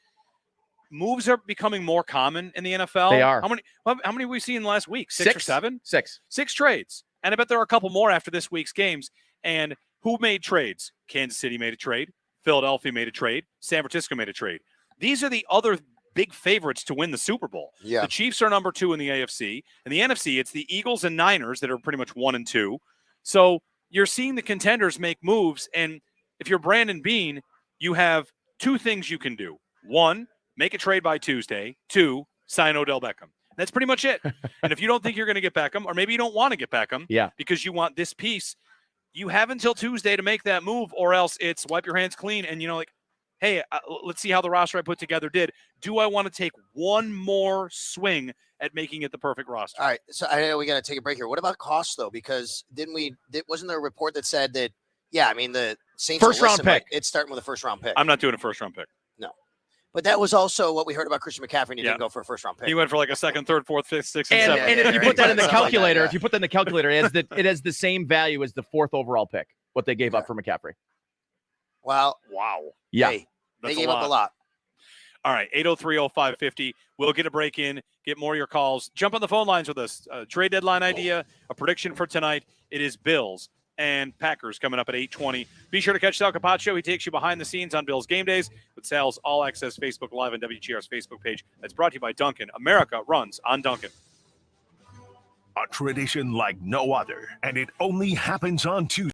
moves are becoming more common in the NFL. They are. How many have we seen last week? 6 or 7? 6 trades. And I bet there are a couple more after this week's games. And who made trades? Kansas City made a trade. Philadelphia made a trade. San Francisco made a trade. These are the other big favorites to win the Super Bowl. Yeah. The Chiefs are number 2 in the AFC. In the NFC, it's the Eagles and Niners that are pretty much 1 and 2. So you're seeing the contenders make moves. And if you're Brandon Beane, you have 2 things you can do. 1, make a trade by Tuesday. 2, sign Odell Beckham. That's pretty much it. And if you don't think you're going to get Beckham, or maybe you don't want to get Beckham because you want this piece, you have until Tuesday to make that move, or else it's wipe your hands clean. And, hey, let's see how the roster I put together did. Do I want to take one more swing at making it the perfect roster? All right, so I know we got to take a break here. What about costs though? Because wasn't there a report that said that? Yeah, I mean the Saints first round pick. It's starting with a first round pick. I'm not doing a first round pick. No. But that was also what we heard about Christian McCaffrey. And he didn't go for a first round pick. He went for like a second, third, fourth, fifth, sixth, and seventh. And if you put that in the calculator, it has the same value as the 4th overall pick. What they gave up for McCaffrey. Wow. Yeah. Hey, they gave up a lot. All right, 803-0550. We'll get a break in, get more of your calls. Jump on the phone lines with us. Trade deadline idea, a prediction for tonight. It is Bills and Packers coming up at 8:20. Be sure to catch Sal Capaccio. He takes you behind the scenes on Bills game days with Sal's All Access Facebook Live and WGR's Facebook page. That's brought to you by Dunkin'. America runs on Dunkin'. A tradition like no other, and it only happens on Tuesday.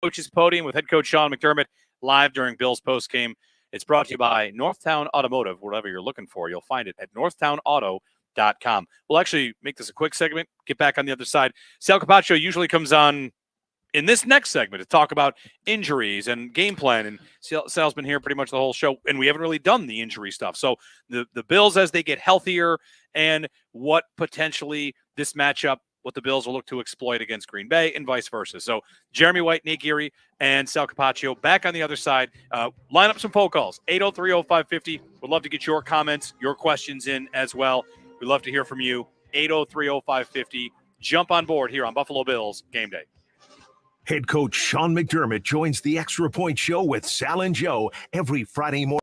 Coach's Podium with head coach Sean McDermott live during Bills postgame. It's brought to you by Northtown Automotive. Whatever you're looking for, you'll find it at northtownauto.com. We'll actually make this a quick segment, get back on the other side. Sal Capaccio usually comes on in this next segment to talk about injuries and game plan. And Sal's been here pretty much the whole show, and we haven't really done the injury stuff. So the Bills, as they get healthier, and what potentially this matchup, what the Bills will look to exploit against Green Bay and vice versa. So Jeremy White, Nate Geary, and Sal Capaccio back on the other side. Line up some phone calls, 803-0550. Would love to get your comments, your questions in as well. We'd love to hear from you, 803-0550. Jump on board here on Buffalo Bills Game Day. Head coach Sean McDermott joins the Extra Point Show with Sal and Joe every Friday morning.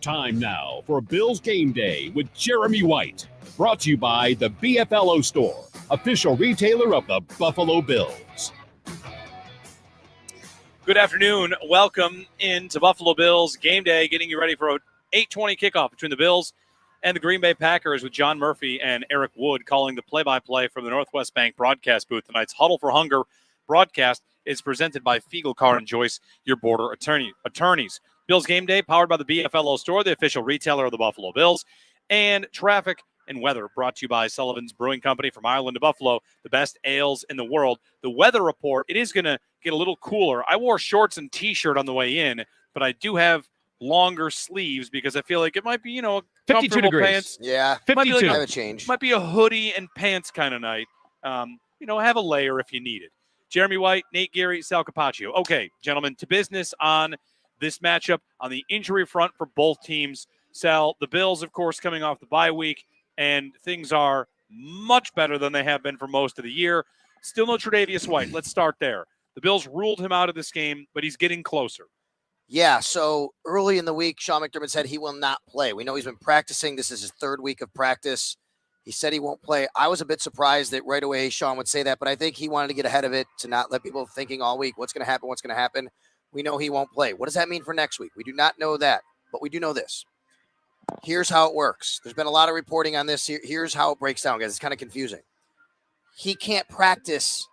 Time now for Bills Game Day with Jeremy White. Brought to you by the BFLO Store, official retailer of the Buffalo Bills. Good afternoon. Welcome into Buffalo Bills Game Day, getting you ready for an 8:20 kickoff between the Bills and the Green Bay Packers with John Murphy and Eric Wood calling the play-by-play from the Northwest Bank broadcast booth. Tonight's Huddle for Hunger broadcast is presented by Fiegel, Carr & Joyce, your border attorneys. Bills Game Day, powered by the BFLO Store, the official retailer of the Buffalo Bills, and traffic and weather brought to you by Sullivan's Brewing Company from Ireland to Buffalo, the best ales in the world. The weather report, it is going to get a little cooler. I wore shorts and T-shirt on the way in, but I do have longer sleeves because I feel like it might be, 52 degrees. Pants. Yeah, 52. have a change. Might be a hoodie and pants kind of night. Have a layer if you need it. Jeremy White, Nate Geary, Sal Capaccio. Okay, gentlemen, to business on this matchup on the injury front for both teams. Sal, the Bills, of course, coming off the bye week, and things are much better than they have been for most of the year. Still no Tre'Davious White. Let's start there. The Bills ruled him out of this game, but he's getting closer. Yeah, so early in the week, Sean McDermott said he will not play. We know he's been practicing. This is his third week of practice. He said he won't play. I was a bit surprised that right away Sean would say that, but I think he wanted to get ahead of it to not let people thinking all week, what's going to happen. We know he won't play. What does that mean for next week? We do not know that, but we do know this. Here's how it works. There's been a lot of reporting on this. Here's how it breaks down, guys. It's kind of confusing. He can't practice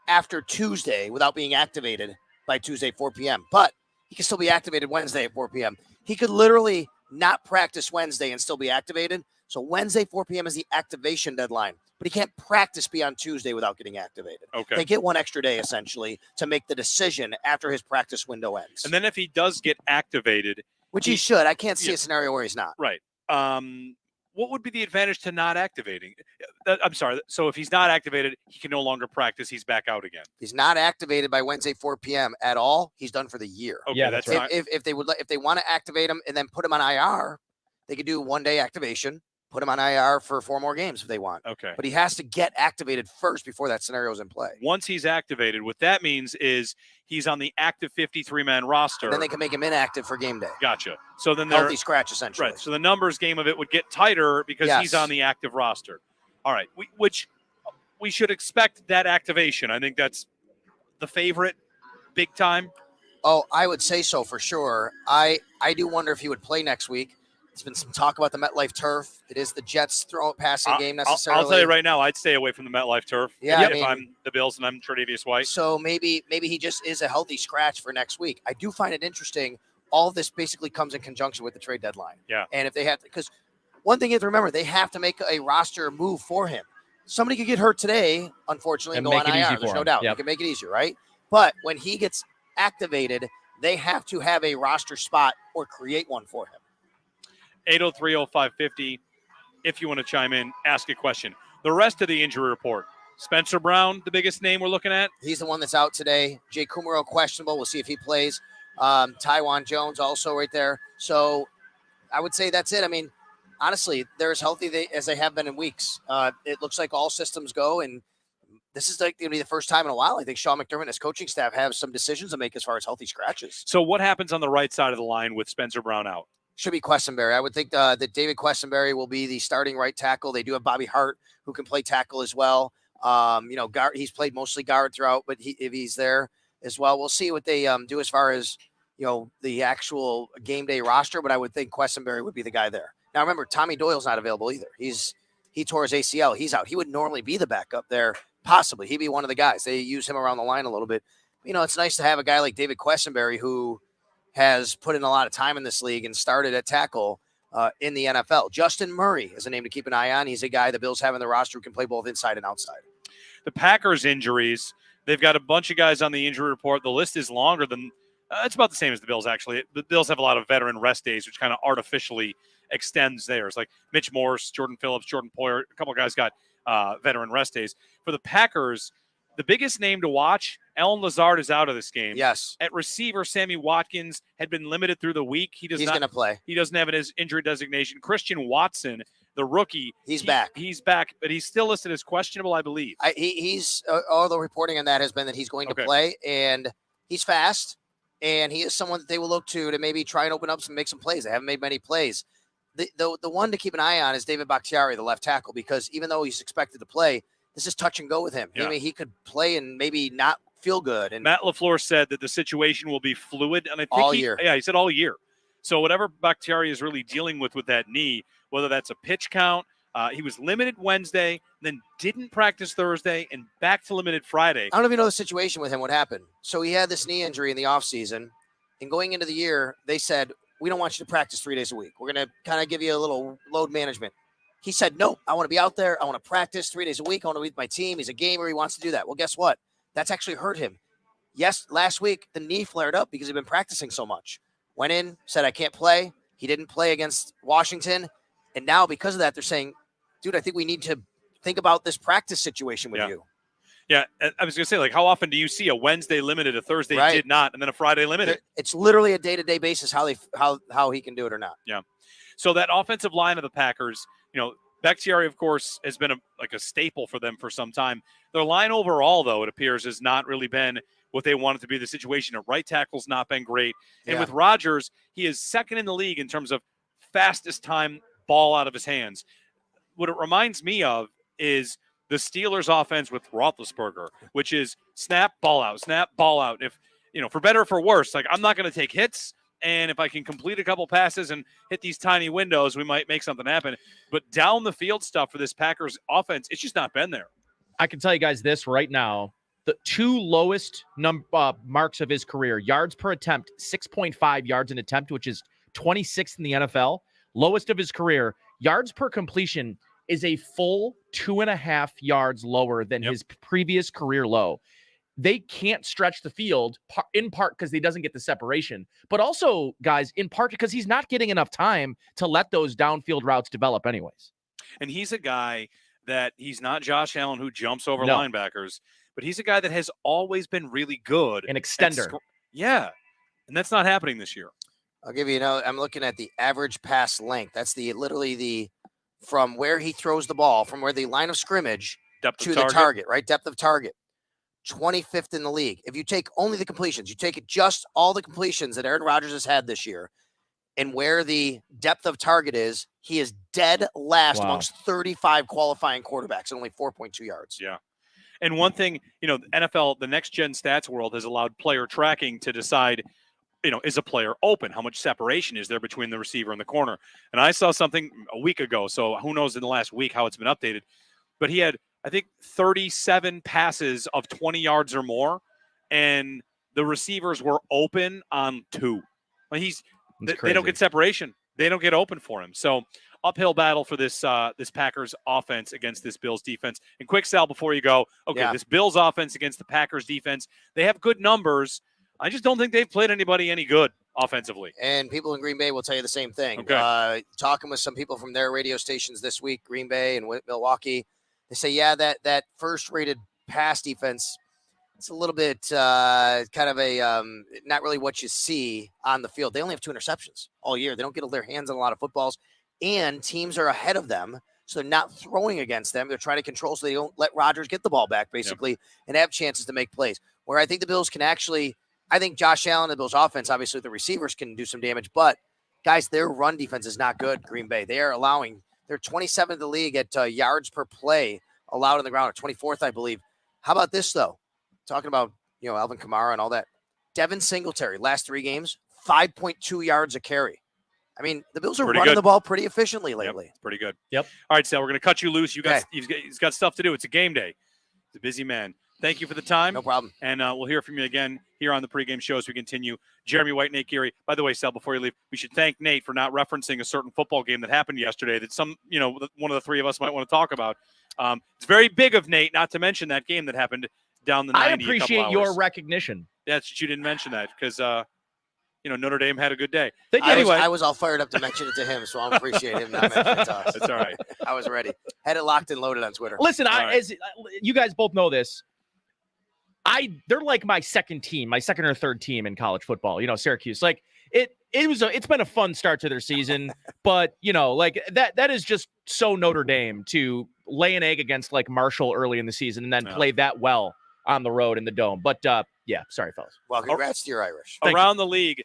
after Tuesday without being activated by Tuesday, 4 p.m., but he can still be activated Wednesday at 4 p.m. He could literally not practice Wednesday and still be activated. So Wednesday, 4 p.m. is the activation deadline, but he can't practice beyond Tuesday without getting activated. Okay. They get one extra day, essentially, to make the decision after his practice window ends. And then if he does get activated, which he should. I can't see a scenario where he's not. Right. What would be the advantage to not activating? I'm sorry. So if he's not activated, he can no longer practice. He's back out again. He's not activated by Wednesday, 4 p.m. at all. He's done for the year. Okay, yeah, that's right. If they want to activate him and then put him on IR, they could do 1 day activation, put him on IR for 4 more games if they want. Okay. But he has to get activated first before that scenario is in play. Once he's activated, what that means is he's on the active 53-man roster. And then they can make him inactive for game day. Gotcha. So then healthy scratch, essentially. Right. So the numbers game of it would get tighter because he's on the active roster. All right. Which we should expect that activation. I think that's the favorite big time. Oh, I would say so for sure. I do wonder if he would play next week. There's been some talk about the MetLife turf. It is the Jets passing game necessarily. I'll tell you right now, I'd stay away from the MetLife turf. Yeah, if I'm the Bills and I'm Tre'Davious White. So maybe he just is a healthy scratch for next week. I do find it interesting. All of this basically comes in conjunction with the trade deadline. Yeah. And if they have to, because one thing you have to remember, they have to make a roster move for him. Somebody could get hurt today, unfortunately, and go on IR. There's no doubt. You can make it easier, right? But when he gets activated, they have to have a roster spot or create one for him. 803-0550. If you want to chime in, ask a question. The rest of the injury report. Spencer Brown, the biggest name we're looking at. He's the one that's out today. Jay Kumaro, questionable. We'll see if he plays. Tywan Jones also right there. So I would say that's it. I mean, honestly, they're as healthy as they have been in weeks. It looks like all systems go, and this is like going to be the first time in a while I think Sean McDermott and his coaching staff have some decisions to make as far as healthy scratches. So what happens on the right side of the line with Spencer Brown out? Should be Questenberry. I would think that David Questenberry will be the starting right tackle. They do have Bobby Hart, who can play tackle as well. Guard. He's played mostly guard throughout, but if he's there as well, we'll see what they do as far as the actual game day roster. But I would think Questenberry would be the guy there. Now remember, Tommy Doyle's not available either. He tore his ACL. He's out. He would normally be the backup there. Possibly he'd be one of the guys. They use him around the line a little bit. It's nice to have a guy like David Questenberry who has put in a lot of time in this league and started at tackle in the NFL. Justin Murray is a name to keep an eye on. He's a guy the Bills have in the roster who can play both inside and outside. The Packers injuries, they've got a bunch of guys on the injury report. The list is longer than it's about the same as the Bills, actually. The Bills have a lot of veteran rest days, which kind of artificially extends theirs. Like Mitch Morse, Jordan Phillips, Jordan Poyer, a couple of guys got veteran rest days. For the Packers, the biggest name to watch, Alan Lazard is out of this game. Yes. At receiver, Sammy Watkins had been limited through the week. He's going to play. He doesn't have his injury designation. Christian Watson, the rookie, he's back. He's back, but he's still listed as questionable, I believe. He's all the reporting on that has been that he's going to play, and he's fast. and he is someone that they will look to maybe try and open up make some plays. They haven't made many plays. The one to keep an eye on is David Bakhtiari, the left tackle, because even though he's expected to play, this is touch and go with him. Yeah. I mean, he could play and maybe not feel good. And Matt LaFleur said that the situation will be fluid, and I think all year. Yeah, he said all year. So whatever Bakhtiari is really dealing with that knee, whether that's a pitch count, he was limited Wednesday, then didn't practice Thursday, and back to limited Friday. I don't even know the situation with him, what happened. So he had this knee injury in the offseason, and going into the year, they said, we don't want you to practice 3 days a week. We're going to kind of give you a little load management. He said, no, I want to be out there. I want to practice 3 days a week. I want to be with my team. He's a gamer. He wants to do that. Well, guess what? That's actually hurt him. Yes, last week, the knee flared up because he'd been practicing so much. Went in, said, I can't play. He didn't play against Washington. And now because of that, they're saying, dude, I think we need to think about this practice situation with you. Yeah, I was going to say, like, how often do you see a Wednesday limited, a Thursday did not, and then a Friday limited? It's literally a day-to-day basis how he can do it or not. Yeah. So that offensive line of the Packers, Bakhtiari, of course, has been a staple for them for some time. Their line overall, though, it appears, has not really been what they want it to be. The situation at right tackle's not been great. And with Rodgers, he is second in the league in terms of fastest time ball out of his hands. What it reminds me of is the Steelers offense with Roethlisberger, which is snap, ball out, snap, ball out. If, for better or for worse, like, I'm not going to take hits. And if I can complete a couple passes and hit these tiny windows, we might make something happen. But down the field stuff for this Packers offense, it's just not been there. I can tell you guys this right now. The two lowest marks of his career, yards per attempt, 6.5 yards an attempt, which is 26th in the NFL. Lowest of his career, yards per completion is a full 2.5 yards lower than his previous career low. They can't stretch the field, in part because he doesn't get the separation, but also, guys, in part because he's not getting enough time to let those downfield routes develop anyways. And he's a guy that he's not Josh Allen who jumps over linebackers, but he's a guy that has always been really good. An extender. Yeah. And that's not happening this year. I'll give you, I'm looking at the average pass length. That's literally from where he throws the ball, from where the line of scrimmage to the target, right? Depth of target. 25th in the league. If you take only the completions, you take just all the completions that Aaron Rodgers has had this year, and where the depth of target is, he is dead last amongst 35 qualifying quarterbacks at only 4.2 yards. Yeah. And one thing, NFL, the next gen stats world has allowed player tracking to decide, is a player open? How much separation is there between the receiver and the corner? And I saw something a week ago, so who knows in the last week how it's been updated, but he had, I think, 37 passes of 20 yards or more, and the receivers were open on 2. They don't get separation. They don't get open for him. So uphill battle for this Packers offense against this Bills defense. And quick, Sal, before you go, this Bills offense against the Packers defense, they have good numbers. I just don't think they've played anybody any good offensively. And people in Green Bay will tell you the same thing. Okay. Talking with some people from their radio stations this week, Green Bay and Milwaukee, they say, that first-rated pass defense, it's a little bit kind of a not really what you see on the field. They only have 2 interceptions all year. They don't get their hands on a lot of footballs, and teams are ahead of them, so they're not throwing against them. They're trying to control so they don't let Rodgers get the ball back, basically, and have chances to make plays. Where I think the Bills can actually – I think Josh Allen and the Bills' offense, obviously the receivers can do some damage, but, guys, their run defense is not good, Green Bay. They are allowing – they're 27th in the league at yards per play allowed on the ground, or 24th, I believe. How about this, though? Talking about, Alvin Kamara and all that. Devin Singletary, last 3 games, 5.2 yards a carry. I mean, the Bills are running the ball pretty efficiently lately. Yep, pretty good. Yep. All right, Sal, we're going to cut you loose. He's got stuff to do. It's a game day. He's a busy man. Thank you for the time. No problem. And we'll hear from you again here on the pregame show as we continue. Jeremy White, Nate Geary. By the way, Sal, before you leave, we should thank Nate for not referencing a certain football game that happened yesterday that one of the 3 of us might want to talk about. It's very big of Nate not to mention that game that happened down the 90. I appreciate your recognition. That's that you didn't mention that because Notre Dame had a good day. I was all fired up to mention it to him, so I appreciate him not mentioning it to us. That's all right. I was ready. Had it locked and loaded on Twitter. Listen, as you guys both know this, they're like my second or third team in college football. Syracuse. Like it's been a fun start to their season, but that is just so Notre Dame to lay an egg against like Marshall early in the season and then play that well on the road in the Dome. But yeah, sorry, fellas. Well, congrats to your Irish. Around the league,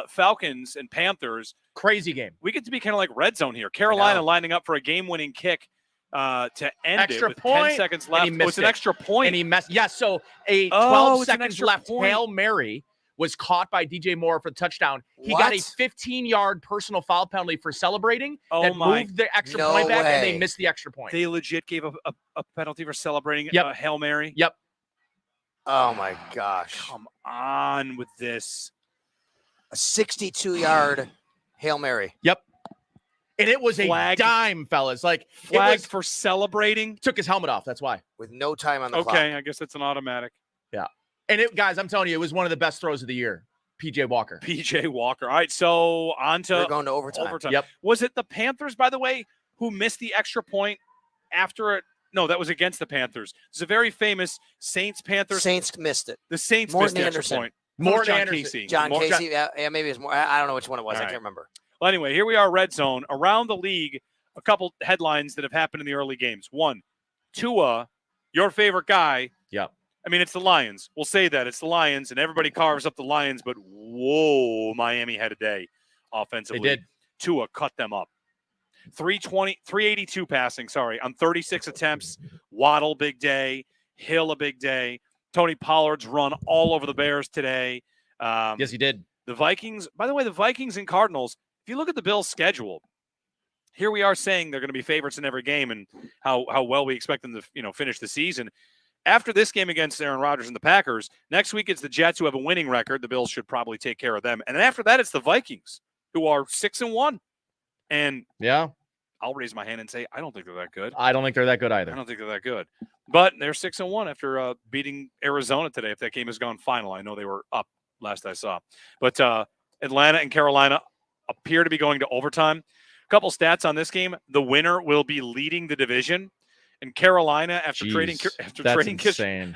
Falcons and Panthers. Crazy game. We get to be kind of like red zone here. Carolina lining up for a game-winning kick to end extra it with point, 10 seconds left. And he missed it's an extra point. And he messed. Yeah, so a 12 seconds extra left point. Hail Mary was caught by DJ Moore for the touchdown. He got a 15-yard personal foul penalty for celebrating that moved the extra point back, and they missed the extra point. They legit gave a penalty for celebrating a Hail Mary? Yep. Oh, my gosh. Come on with this. A 62-yard Hail Mary. Yep. And it was a dime, fellas. Like, flagged for celebrating. Took his helmet off. That's why. With no time on the clock. Okay, I guess it's an automatic. Yeah. And guys, I'm telling you, it was one of the best throws of the year. PJ Walker. All right, so on to... We're going to overtime. Yep. Was it the Panthers, by the way, who missed the extra point after it? No, that was against the Panthers. It's a very famous Saints-Panthers. Saints missed it. The Saints Morton missed the extra Anderson. point. Morton John Anderson. Casey. John Casey. Yeah, maybe it's more. I don't know which one it was. All I right. can't remember. Well, anyway, here we are, red zone. Around the league, a couple headlines that have happened in the early games. One, Tua, your favorite guy. Yep. I mean, it's the Lions. We'll say that. It's the Lions, and everybody carves up the Lions, but whoa, Miami had a day offensively. They did. Tua cut them up. 382 passing, on 36 attempts. Waddle, big day. Hill, a big day. Tony Pollard's run all over the Bears today. Yes, he did. The Vikings, by the way, the Vikings and Cardinals, if you look at the Bills' schedule, here we are saying they're going to be favorites in every game and how well we expect them to finish the season. After this game against Aaron Rodgers and the Packers, next week it's the Jets who have a winning record. The Bills should probably take care of them. And then after that, it's the Vikings who are 6-1. And yeah, I'll raise my hand and say, I don't think they're that good. I don't think they're that good either. I don't think they're that good. But they're 6-1 after beating Arizona today. If that game has gone final, I know they were up last I saw. But Atlanta and Carolina appear to be going to overtime. A couple stats on this game. The winner will be leading the division. And Carolina, after trading Christian McCaffrey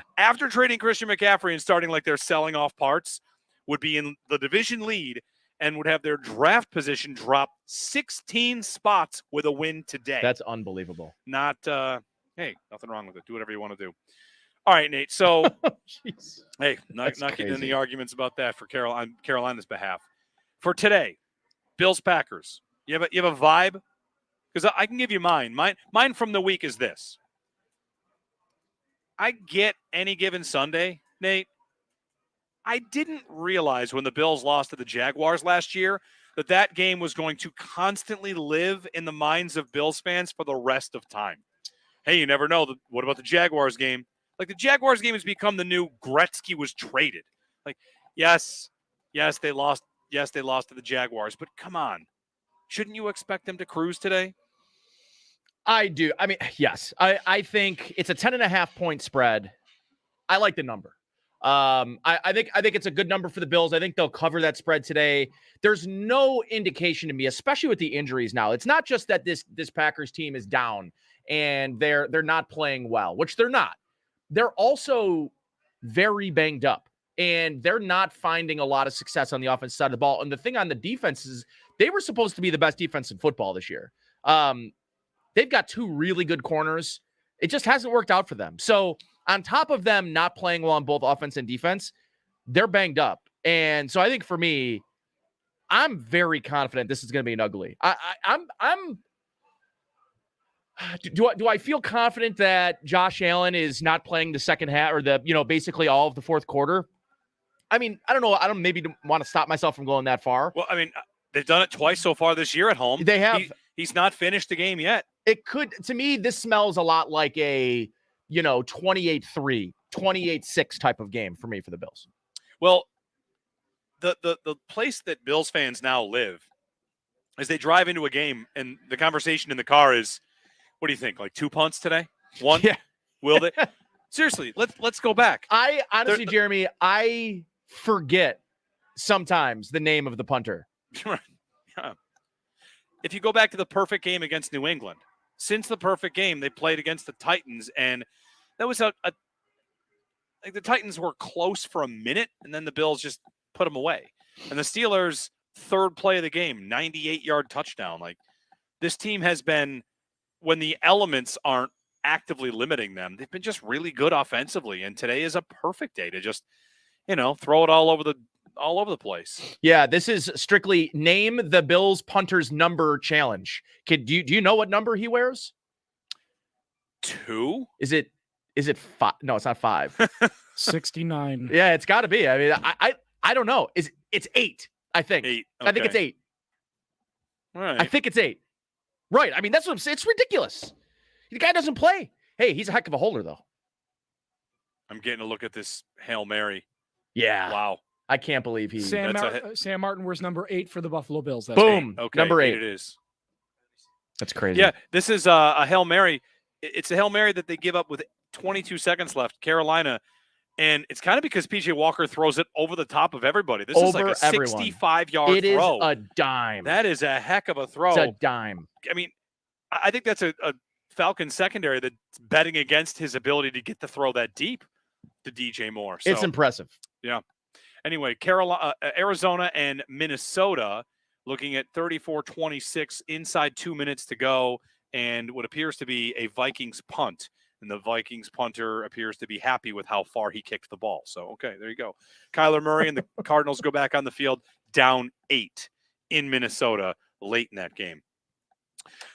and starting like they're selling off parts, would be in the division lead and would have their draft position drop 16 spots with a win today. That's unbelievable. Not, hey, nothing wrong with it. Do whatever you want to do. All right, Nate. So, hey, not getting in the arguments about that for Carolina's behalf. For today, Bills-Packers. You have a vibe? Because I can give you mine. Mine from the week is this. I get any given Sunday, Nate. I didn't realize when the Bills lost to the Jaguars last year that game was going to constantly live in the minds of Bills fans for the rest of time. Hey, you never know. What about the Jaguars game? Like, the Jaguars game has become the new Gretzky was traded. Like, yes, they lost. Yes, they lost to the Jaguars. But come on. Shouldn't you expect them to cruise today? I do. I mean, yes. I think it's a 10.5-point spread. I like the number. I think it's a good number for the Bills. I think they'll cover that spread today. There's no indication to me, especially with the injuries now. It's not just that this Packers team is down and they're not playing well, which they're not. They're also very banged up, and they're not finding a lot of success on the offensive side of the ball. And the thing on the defense is they were supposed to be the best defense in football this year. They've got two really good corners. It just hasn't worked out for them. So on top of them not playing well on both offense and defense, they're banged up. And so I think for me, I'm very confident this is going to be an ugly. Do I feel confident that Josh Allen is not playing the second half or basically all of the fourth quarter? I mean, I don't know. I don't maybe want to stop myself from going that far. Well, I mean, they've done it twice so far this year at home. They have. He's not finished the game yet. It could, to me, this smells a lot like a, 28-3, 28-6 type of game for me for the Bills. Well, the place that Bills fans now live is they drive into a game and the conversation in the car is, what do you think? Like 2 punts today? One? Yeah. Will they? Seriously, let's go back. I honestly, Jeremy, I forget sometimes the name of the punter. If you go back to the perfect game against New England, since the perfect game, they played against the Titans, and that was like the Titans were close for a minute, and then the Bills just put them away. And the Steelers' third play of the game, 98-yard touchdown. Like, this team has been, when the elements aren't actively limiting them. They've been just really good offensively, and today is a perfect day to just, throw it all over the place. Yeah, this is strictly name the Bills punter's number challenge. Do you know what number he wears? 2? Is it 5? No, it's not 5. 69. Yeah, it's got to be. I mean, I don't know. It's 8? I think. 8. I think it's 8. All right. I think it's 8. Right. I mean, that's what I'm saying. It's ridiculous. The guy doesn't play. Hey, he's a heck of a holder, though. I'm getting a look at this Hail Mary. Yeah. Wow. I can't believe he. Sam Martin wears number 8 for the Buffalo Bills. That's Boom. 8. Okay, number 8. It is. That's crazy. Yeah, this is a Hail Mary. It's a Hail Mary that they give up with 22 seconds left, Carolina. And it's kind of because P.J. Walker throws it over the top of everybody. This is like a 65-yard throw. It is a dime. That is a heck of a throw. It's a dime. I mean, I think that's a Falcons secondary that's betting against his ability to get the throw that deep to DJ Moore. So, it's impressive. Yeah. Anyway, Arizona and Minnesota looking at 34-26, inside 2 minutes to go, and what appears to be a Vikings punt. And the Vikings punter appears to be happy with how far he kicked the ball. So, okay, there you go. Kyler Murray and the Cardinals go back on the field, down 8 in Minnesota late in that game.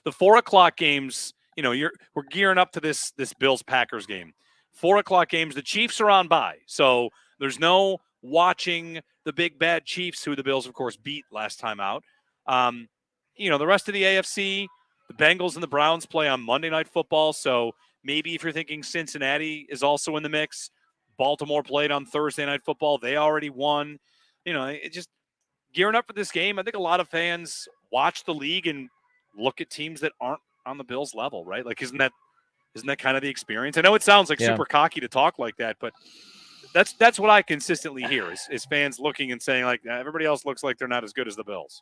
The 4 o'clock games, we're gearing up to this Bills-Packers game. 4 o'clock games, the Chiefs are on bye. So there's no watching the big bad Chiefs, who the Bills, of course, beat last time out. The rest of the AFC, the Bengals and the Browns play on Monday Night Football. So maybe if you're thinking Cincinnati is also in the mix, Baltimore played on Thursday Night Football. They already won. It just gearing up for this game. I think a lot of fans watch the league and look at teams that aren't on the Bills level, right? Like, isn't that kind of the experience? I know it sounds like super cocky to talk like that, but that's what I consistently hear is fans looking and saying, like, everybody else looks like they're not as good as the Bills.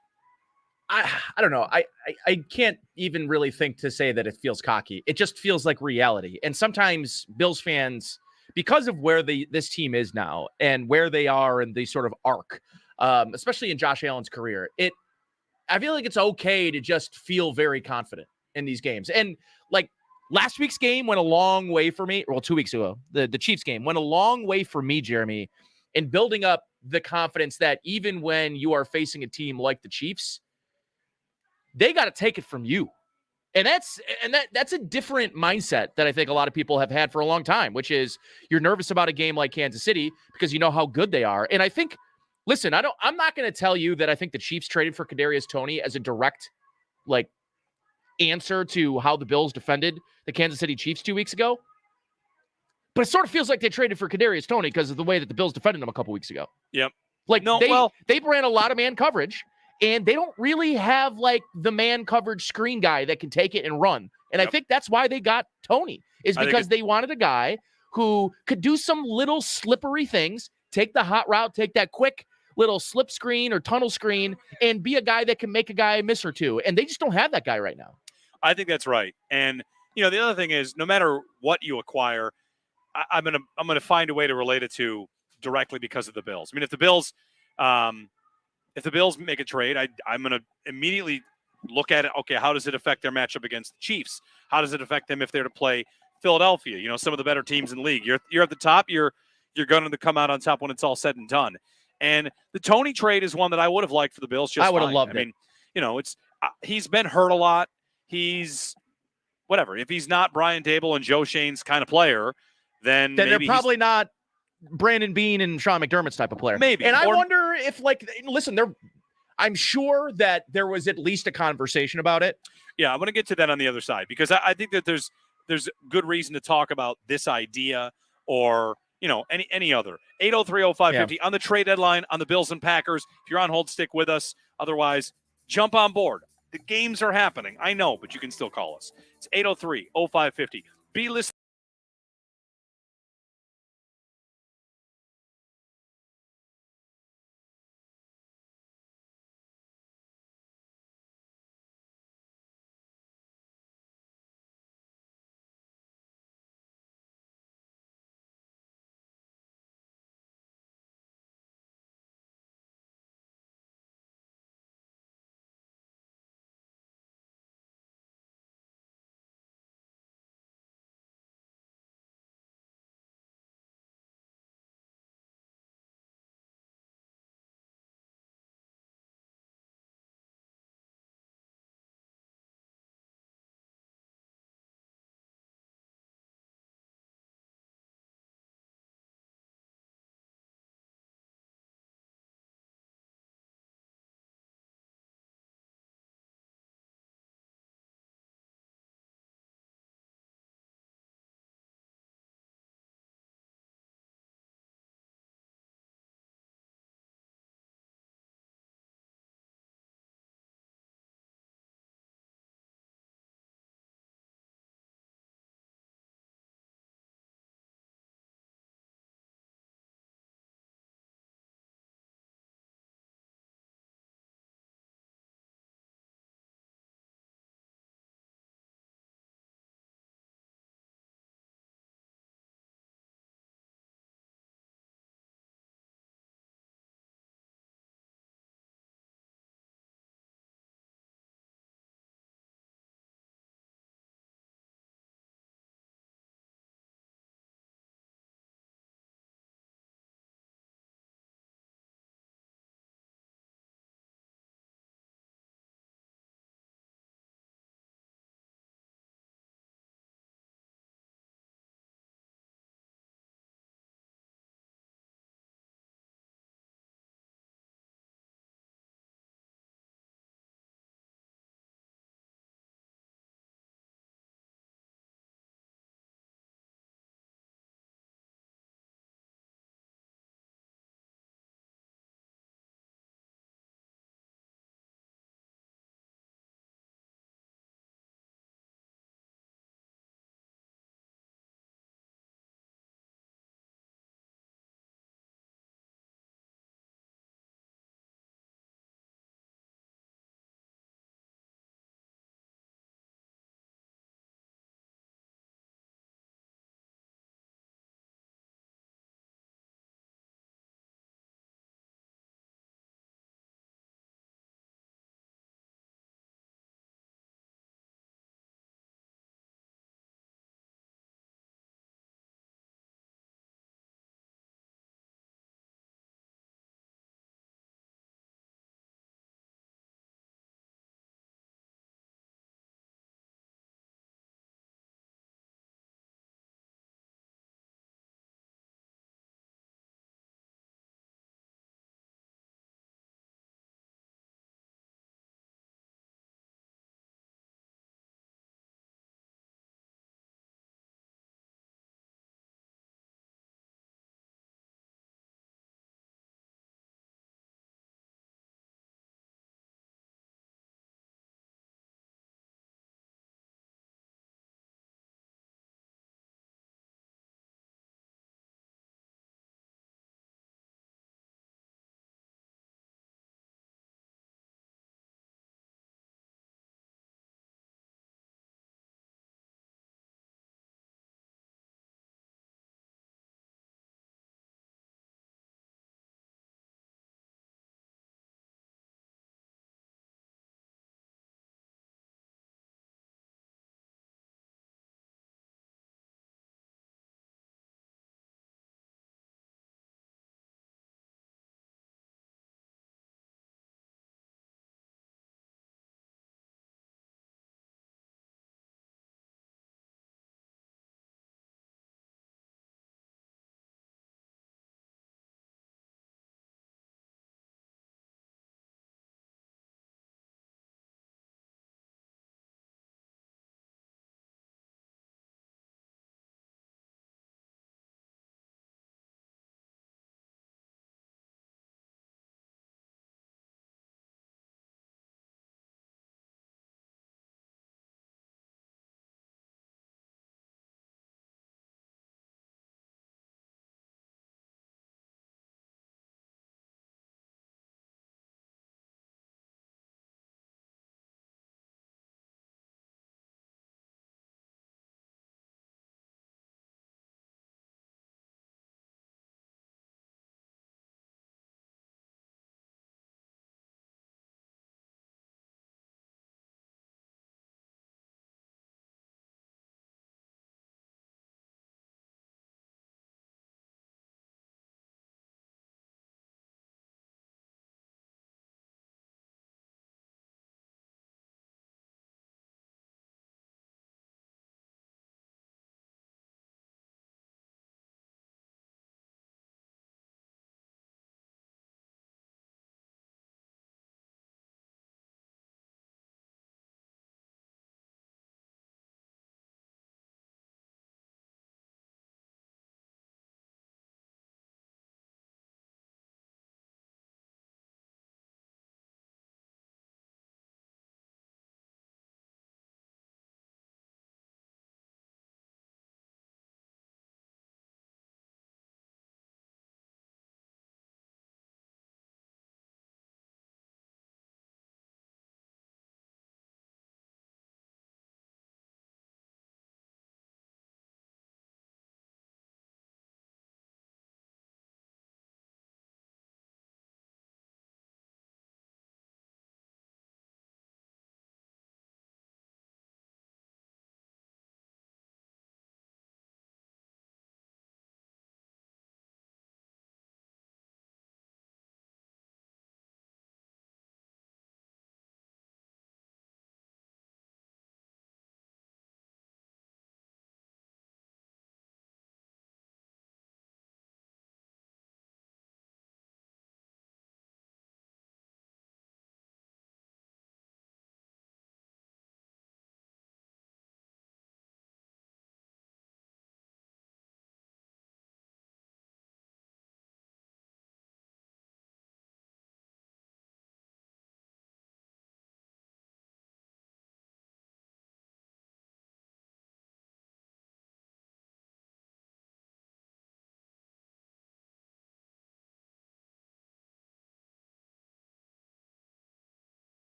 I don't know. I can't even really think to say that it feels cocky. It just feels like reality. And sometimes Bills fans, because of where this team is now and where they are in the sort of arc, especially in Josh Allen's career, I feel like it's okay to just feel very confident in these games. And like last week's game went a long way for me. Well, 2 weeks ago, the Chiefs game went a long way for me, Jeremy, in building up the confidence that even when you are facing a team like the Chiefs, they got to take it from you. And that's a different mindset that I think a lot of people have had for a long time, which is you're nervous about a game like Kansas City because you know how good they are. And I think, listen, I'm not going to tell you that I think the Chiefs traded for Kadarius Toney as a direct answer to how the Bills defended the Kansas City Chiefs 2 weeks ago. But it sort of feels like they traded for Kadarius Toney because of the way that the Bills defended him a couple weeks ago. Yep. They ran a lot of man coverage. And they don't really have the man coverage screen guy that can take it and run. And I think that's why they got Toney, is because they wanted a guy who could do some little slippery things, take the hot route, take that quick little slip screen or tunnel screen, and be a guy that can make a guy miss or two. And they just don't have that guy right now. I think that's right. And, the other thing is no matter what you acquire, I'm gonna find a way to relate it to directly because of the Bills. I mean, if the Bills make a trade, I'm going to immediately look at it. Okay, how does it affect their matchup against the Chiefs? How does it affect them if they're to play Philadelphia? Some of the better teams in the league. You're at the top. You're going to come out on top when it's all said and done. And the Toney trade is one that I would have liked for the Bills. I would have loved it. I mean, it's he's been hurt a lot. He's whatever. If he's not Brian Dable and Joe Shane's kind of player, then they're probably not Brandon Beane and Sean McDermott's type of player. Maybe. And I wonder if, listen, I'm sure that there was at least a conversation about it. Yeah, I'm going to get to that on the other side because I think that there's good reason to talk about this idea or, any other. 803-0550 on the trade deadline on the Bills and Packers. If you're on hold, stick with us. Otherwise, jump on board. The games are happening. I know, but you can still call us. It's 803-0550. Be listening.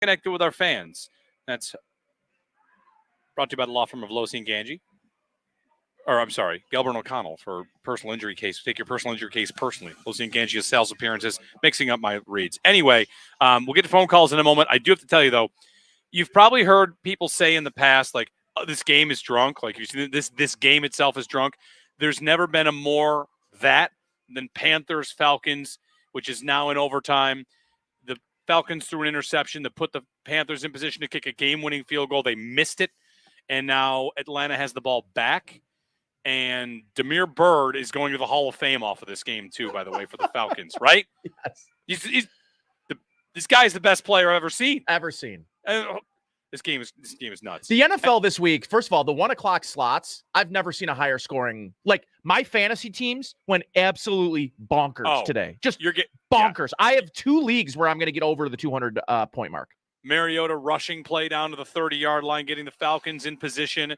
connected with our fans. That's brought to you by the law firm of Losi and Ganji. Or, I'm sorry, Gelber and O'Connell for personal injury case. Take your personal injury case personally. Losi and Ganji has sales appearances, mixing up my reads. Anyway, we'll get to phone calls in a moment. I do have to tell you, though, you've probably heard people say in the past, like, oh, this game is drunk. Like, you've seen this game itself is drunk. There's never been a more that than Panthers-Falcons, which is now in overtime. The Falcons threw an interception that put the Panthers in position to kick a game-winning field goal. They missed it, and now Atlanta has the ball back. And Demir Bird is going to the Hall of Fame off of this game, too, by the way, for the Falcons, right? Yes. This guy's the best player I've ever seen. This game is nuts. The NFL this week, first of all, the 1 o'clock slots, I've never seen a higher scoring. Like, my fantasy teams went absolutely bonkers today. Just bonkers. Yeah. I have 2 leagues where I'm going to get over the 200 point mark. Mariota rushing play down to the 30-yard line, getting the Falcons in position.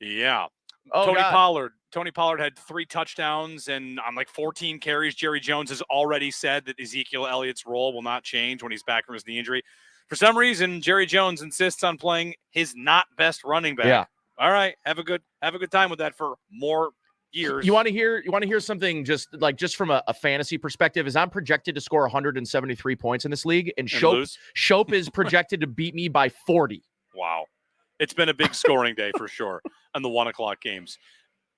Yeah. Tony Pollard had 3 touchdowns and on like 14 carries. Jerry Jones has already said that Ezekiel Elliott's role will not change when he's back from his knee injury. For some reason, Jerry Jones insists on playing his not best running back. Yeah. All right, have a good time with that for more years. You want to hear something just from a fantasy perspective? Is I'm projected to score 173 points in this league, and Shope is projected to beat me by 40. Wow. It's been a big scoring day for sure on the 1 o'clock games.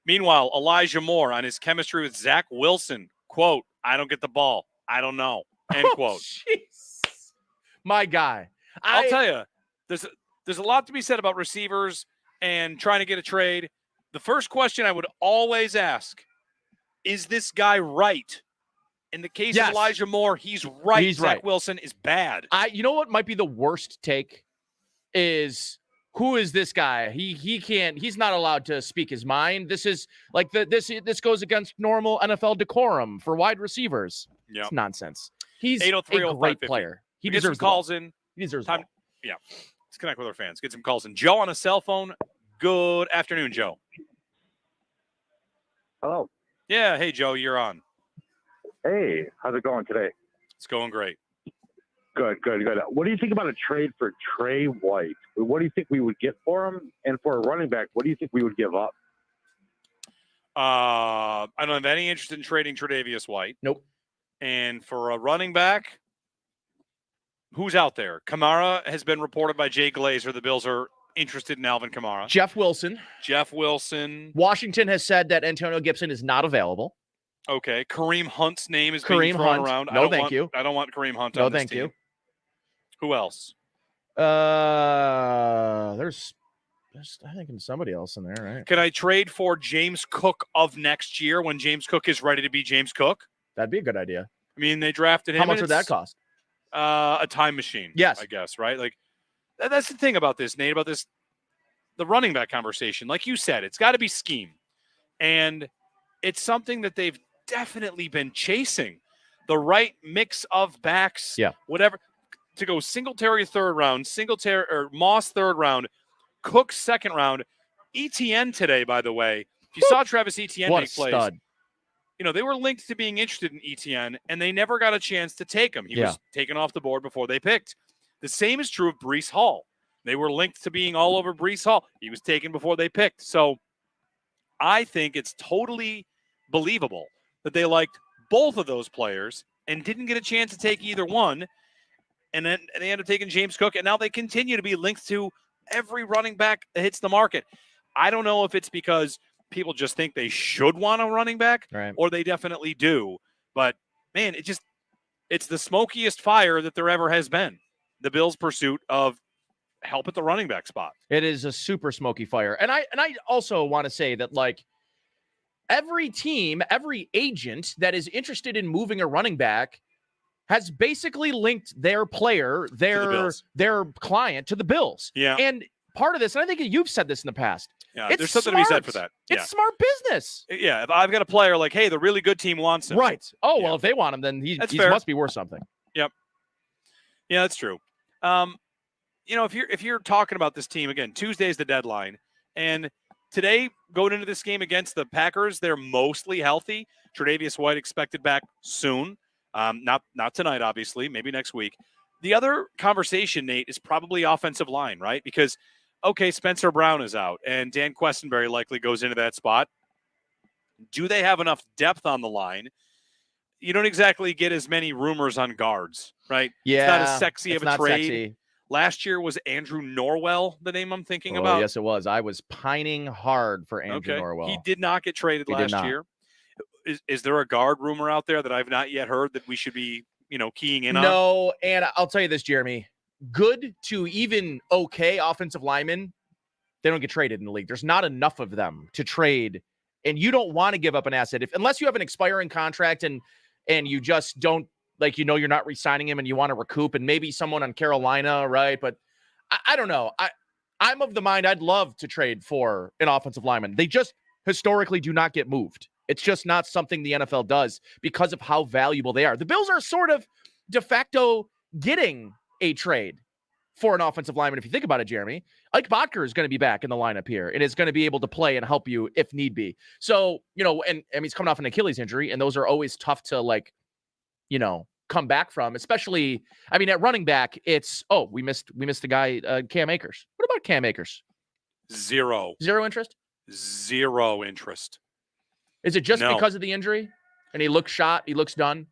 Meanwhile, Elijah Moore on his chemistry with Zach Wilson, quote, "I don't get the ball. I don't know," end quote. Jeez. My guy. I'll tell you, there's a lot to be said about receivers and trying to get a trade. The first question I would always ask, is this guy right? In the case of Elijah Moore, he's right. Zach Wilson is bad. You know what might be the worst take is, who is this guy? He's not allowed to speak his mind. This is like this goes against normal NFL decorum for wide receivers. Yeah. It's nonsense. He's a great player. He deserves calls in. He deserves time. Yeah. Let's connect with our fans. Get some calls in. Joe on a cell phone. Good afternoon, Joe. Hello. Yeah. Hey, Joe, you're on. Hey, how's it going today? It's going great. Good. What do you think about a trade for Trey White? What do you think we would get for him? And for a running back, what do you think we would give up? I don't have any interest in trading Tre'Davious White. Nope. And for a running back, who's out there? Kamara has been reported by Jay Glazer. The Bills are interested in Alvin Kamara. Jeff Wilson. Washington has said that Antonio Gibson is not available. Okay. Kareem Hunt's name is being thrown around. No, thank you. I don't want Kareem Hunt on this team. No, thank you. Who else? There's I think somebody else in there, right? Can I trade for James Cook of next year when James Cook is ready to be James Cook? That'd be a good idea. I mean, they drafted him. How much would that cost? A time machine. Yes. I guess, right? Like, that's the thing about this, Nate, about this, the running back conversation. Like you said, it's got to be scheme. And it's something that they've definitely been chasing. The right mix of backs, whatever. To go Singletary third round, or Moss third round, Cook second round, ETN today, by the way. If you saw Travis Etienne make plays, stud. You know, they were linked to being interested in ETN, and they never got a chance to take him. He was taken off the board before they picked. The same is true of Breece Hall. They were linked to being all over Breece Hall. He was taken before they picked. So I think it's totally believable that they liked both of those players and didn't get a chance to take either one. And then they ended up taking James Cook, and now they continue to be linked to every running back that hits the market. I don't know if it's because people just think they should want a running back, or they definitely do. But, man, it's the smokiest fire that there ever has been, the Bills' pursuit of help at the running back spot. It is a super smoky fire. And I also want to say that, like, every team, every agent that is interested in moving a running back has basically linked their player, their client to the Bills. Yeah. And part of this, and I think you've said this in the past, yeah, there's something to be said for that. It's smart business. Yeah, if I've got a player like, hey, the really good team wants him. Right. Oh, well, if they want him, then he must be worth something. Yep. Yeah, that's true. You know, if you're talking about this team, again, Tuesday's the deadline, and today, going into this game against the Packers, they're mostly healthy. Tre'Davious White expected back soon. Not tonight, obviously, maybe next week. The other conversation, Nate, is probably offensive line, right? Because, okay, Spencer Brown is out, and Dan Questenberry likely goes into that spot. Do they have enough depth on the line? You don't exactly get as many rumors on guards, right? Yeah, it's not as sexy of a trade. Sexy. Last year was Andrew Norwell, the name I'm thinking Oh, about. yes, it was. I was pining hard for Andrew Okay. Norwell. He did not get traded last year. Is there a guard rumor out there that I've not yet heard that we should be, keying in on? No, and I'll tell you this, Jeremy. Good to even okay offensive linemen, they don't get traded in the league. There's not enough of them to trade, and you don't want to give up an asset unless you have an expiring contract and you just don't you're not re-signing him and you want to recoup, and maybe someone on Carolina, right? But I don't know. I'm of the mind I'd love to trade for an offensive lineman. They just historically do not get moved. It's just not something the NFL does because of how valuable they are. The Bills are sort of de facto getting a trade for an offensive lineman. If you think about it, Jeremy, Ike Botker is going to be back in the lineup here and is going to be able to play and help you if need be. So, and he's coming off an Achilles injury, and those are always tough to come back from, especially, at running back, it's, we missed the guy, Cam Akers. What about Cam Akers? Zero interest? Zero interest. Is it just because of the injury? And he looks shot, he looks done?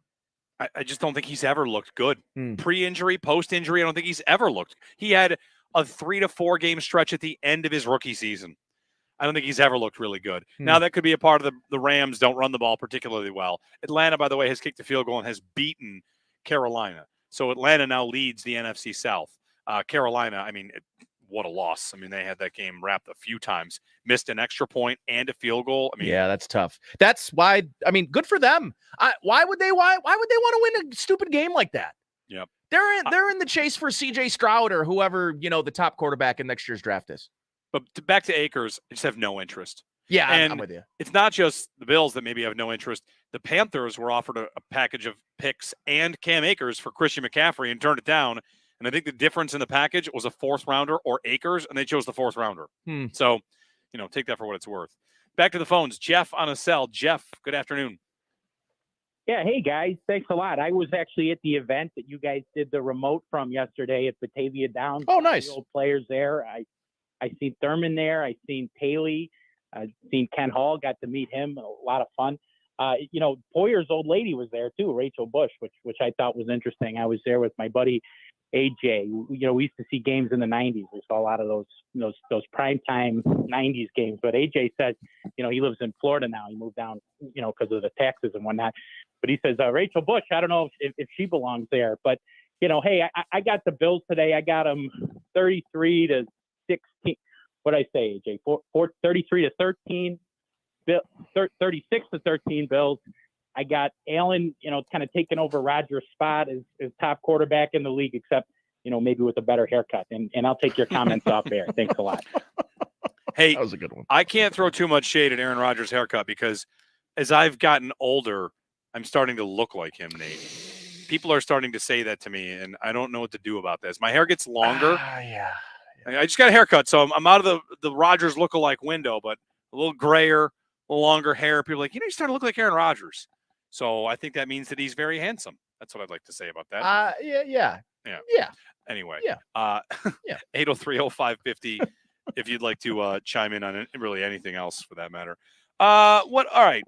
I just don't think he's ever looked good. Pre-injury, post-injury, I don't think he's ever looked. He had a 3 to 4 game stretch at the end of his rookie season. I don't think he's ever looked really good. Now, that could be a part of the Rams don't run the ball particularly well. Atlanta, by the way, has kicked a field goal and has beaten Carolina. So Atlanta now leads the NFC South. Carolina, what a loss. They had that game wrapped a few times, missed an extra point and a field goal. Yeah, that's tough. That's why, good for them. Why would they want to win a stupid game like that? Yep. They're in the chase for CJ Stroud or whoever, the top quarterback in next year's draft is. But back to Akers, I just have no interest. Yeah, and I'm with you. It's not just the Bills that maybe have no interest. The Panthers were offered a package of picks and Cam Akers for Christian McCaffrey and turned it down. And I think the difference in the package was a 4th rounder or Akers, and they chose the 4th rounder. So, take that for what it's worth. Back to the phones. Jeff on a cell. Jeff, good afternoon. Yeah, hey, guys. Thanks a lot. I was actually at the event that you guys did the remote from yesterday at Batavia Downs. Oh, nice. The old players there. I seen Thurman there. I seen Paley. I seen Ken Hall. Got to meet him. A lot of fun. Poyer's old lady was there too, Rachel Bush, which I thought was interesting. I was there with my buddy AJ. We used to see games in the 90s. We saw a lot of those primetime 90s games. But AJ said, he lives in Florida now. He moved down, because of the taxes and whatnot. But he says, Rachel Bush, I don't know if she belongs there. But, hey, I got the Bills today. I got them 33 to 16. What did I say, AJ? 33 to 13. 36 to 13 Bills. I got Allen, kind of taking over Rodgers' spot as top quarterback in the league, except, maybe with a better haircut. And I'll take your comments off air. Thanks a lot. Hey, that was a good one. I can't throw too much shade at Aaron Rodgers' haircut because as I've gotten older, I'm starting to look like him, Nate. People are starting to say that to me, and I don't know what to do about this. My hair gets longer. Yeah. I just got a haircut, so I'm out of the Rodgers lookalike window, but a little grayer, a little longer hair. People are like, you're starting to look like Aaron Rodgers. So I think that means that he's very handsome. That's what I'd like to say about that. Yeah. Anyway. Yeah. 803-0550 if you'd like to chime in on really anything else for that matter. All right.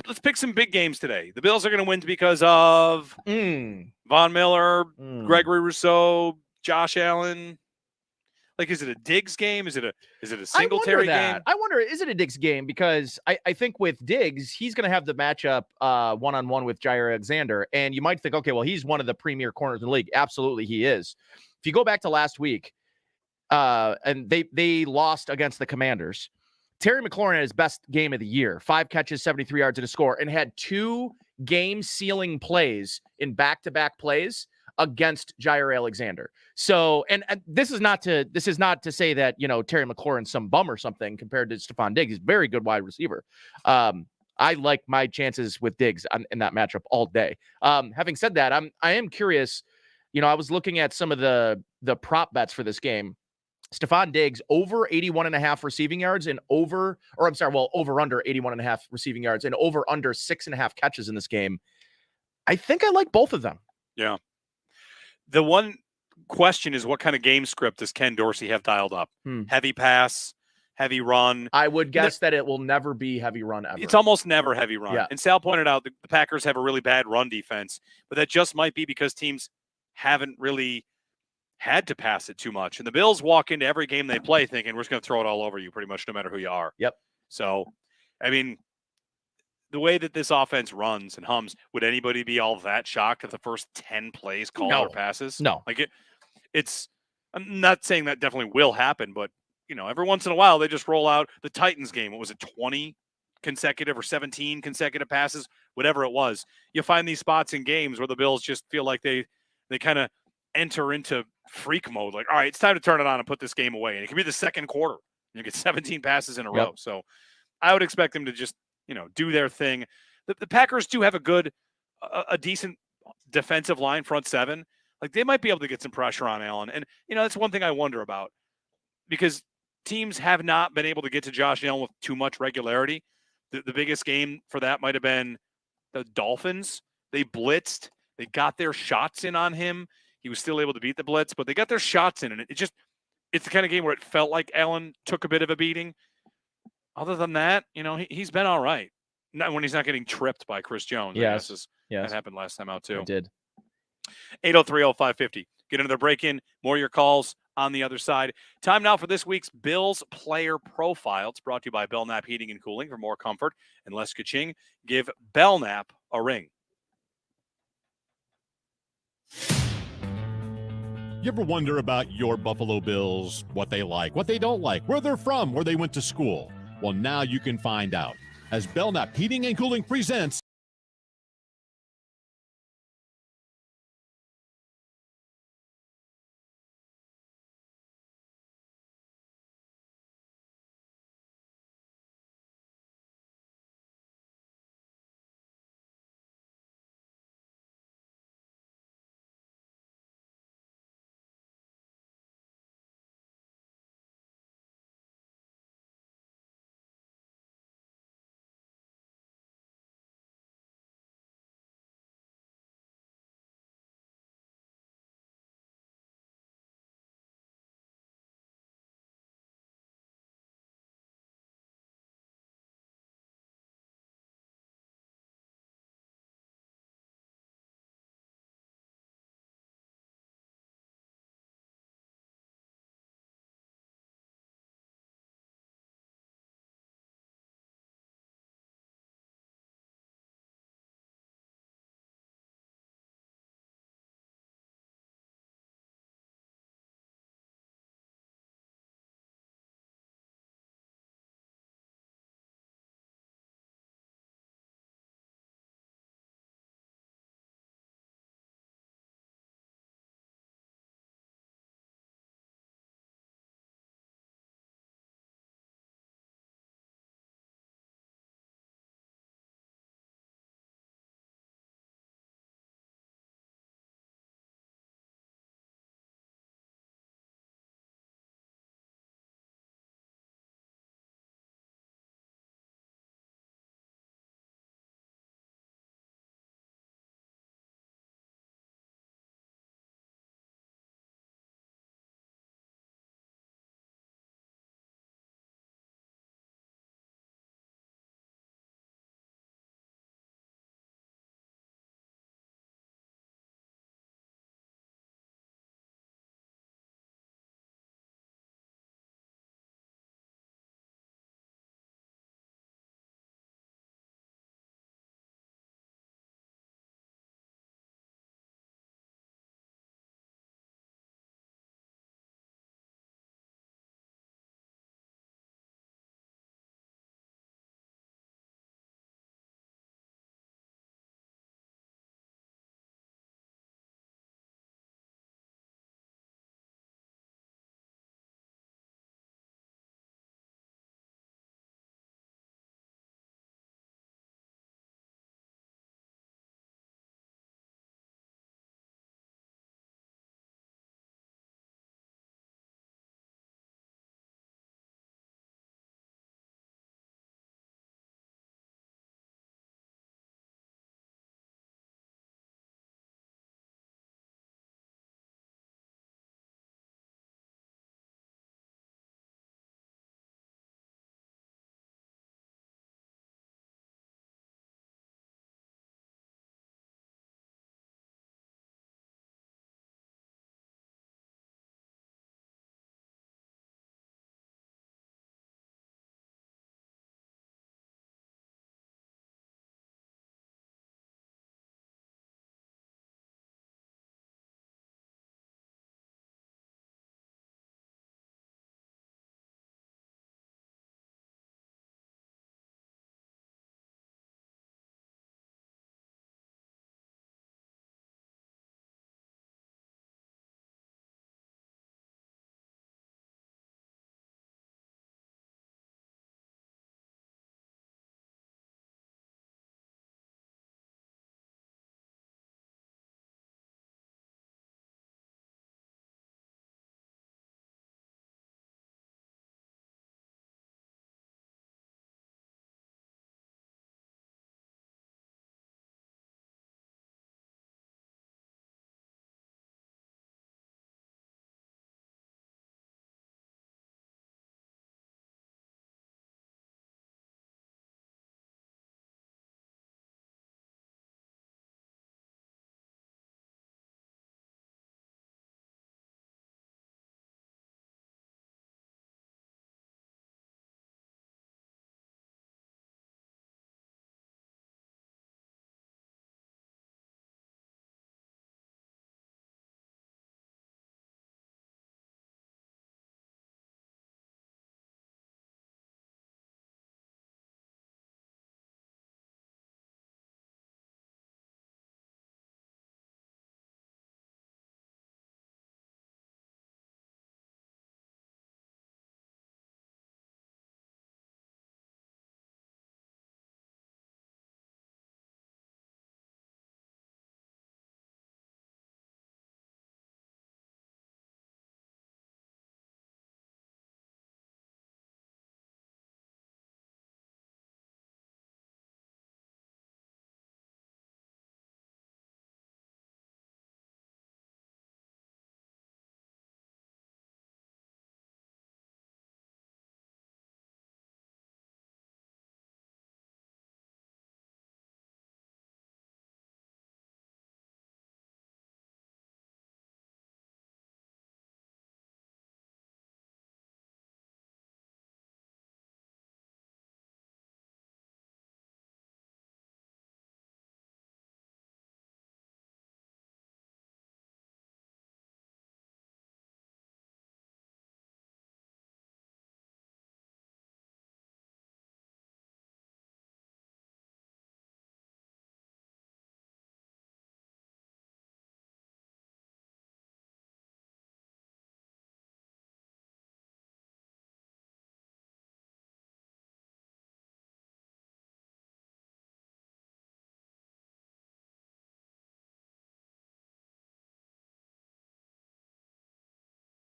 Let's pick some big games today. The Bills are going to win because of Von Miller, Gregory Rousseau, Josh Allen. Is it a Diggs game? Is it a Singletary game? I wonder, is it a Diggs game? Because I think with Diggs, he's going to have the matchup one-on-one with Jair Alexander. And you might think, okay, well, he's one of the premier corners in the league. Absolutely, he is. If you go back to last week, and they lost against the Commanders, Terry McLaurin had his best game of the year, 5 catches, 73 yards and a score, and had 2 game-sealing plays in back-to-back plays against Jair Alexander. So, and this is not to say that, Terry McLaurin's some bum or something compared to Stephon Diggs. He's a very good wide receiver. I like my chances with Diggs in that matchup all day. Having said that, I am curious. I was looking at some of the prop bets for this game. Stephon Diggs over 81.5 receiving yards and over under 81.5 receiving yards and over under 6.5 catches in this game. I think I like both of them. Yeah. The one question is, what kind of game script does Ken Dorsey have dialed up? Heavy pass, heavy run. I would guess that it will never be heavy run ever. It's almost never heavy run. Yeah. And Sal pointed out the Packers have a really bad run defense, but that just might be because teams haven't really had to pass it too much. And the Bills walk into every game they play thinking, we're just going to throw it all over you pretty much no matter who you are. Yep. So, I mean, the way that this offense runs and hums, would anybody be all that shocked if the first 10 plays call their passes? No. Like it's I'm not saying that definitely will happen, but every once in a while they just roll out the Titans game. What was it, 20 consecutive or 17 consecutive passes, whatever it was. You find these spots in games where the Bills just feel like they kind of enter into freak mode. Like, all right, it's time to turn it on and put this game away. And it can be the second quarter. You get 17 passes in a row. So I would expect them to just, do their thing. The Packers do have a decent defensive line, front seven. Like, they might be able to get some pressure on Allen. And, that's one thing I wonder about, because teams have not been able to get to Josh Allen with too much regularity. The biggest game for that might have been the Dolphins. They blitzed. They got their shots in on him. He was still able to beat the blitz, but they got their shots in. And it's the kind of game where it felt like Allen took a bit of a beating. Other than that, he's been all right. Not when he's not getting tripped by Chris Jones. Yes. That happened last time out too. It did. 803-0550. Get another break in. More of your calls on the other side. Time now for this week's Bills Player Profile. It's brought to you by Belknap Heating and Cooling. For more comfort and less ka-ching, give Belknap a ring. You ever wonder about your Buffalo Bills, what they like, what they don't like, where they're from, where they went to school? Well, now you can find out. As Belknap Heating and Cooling presents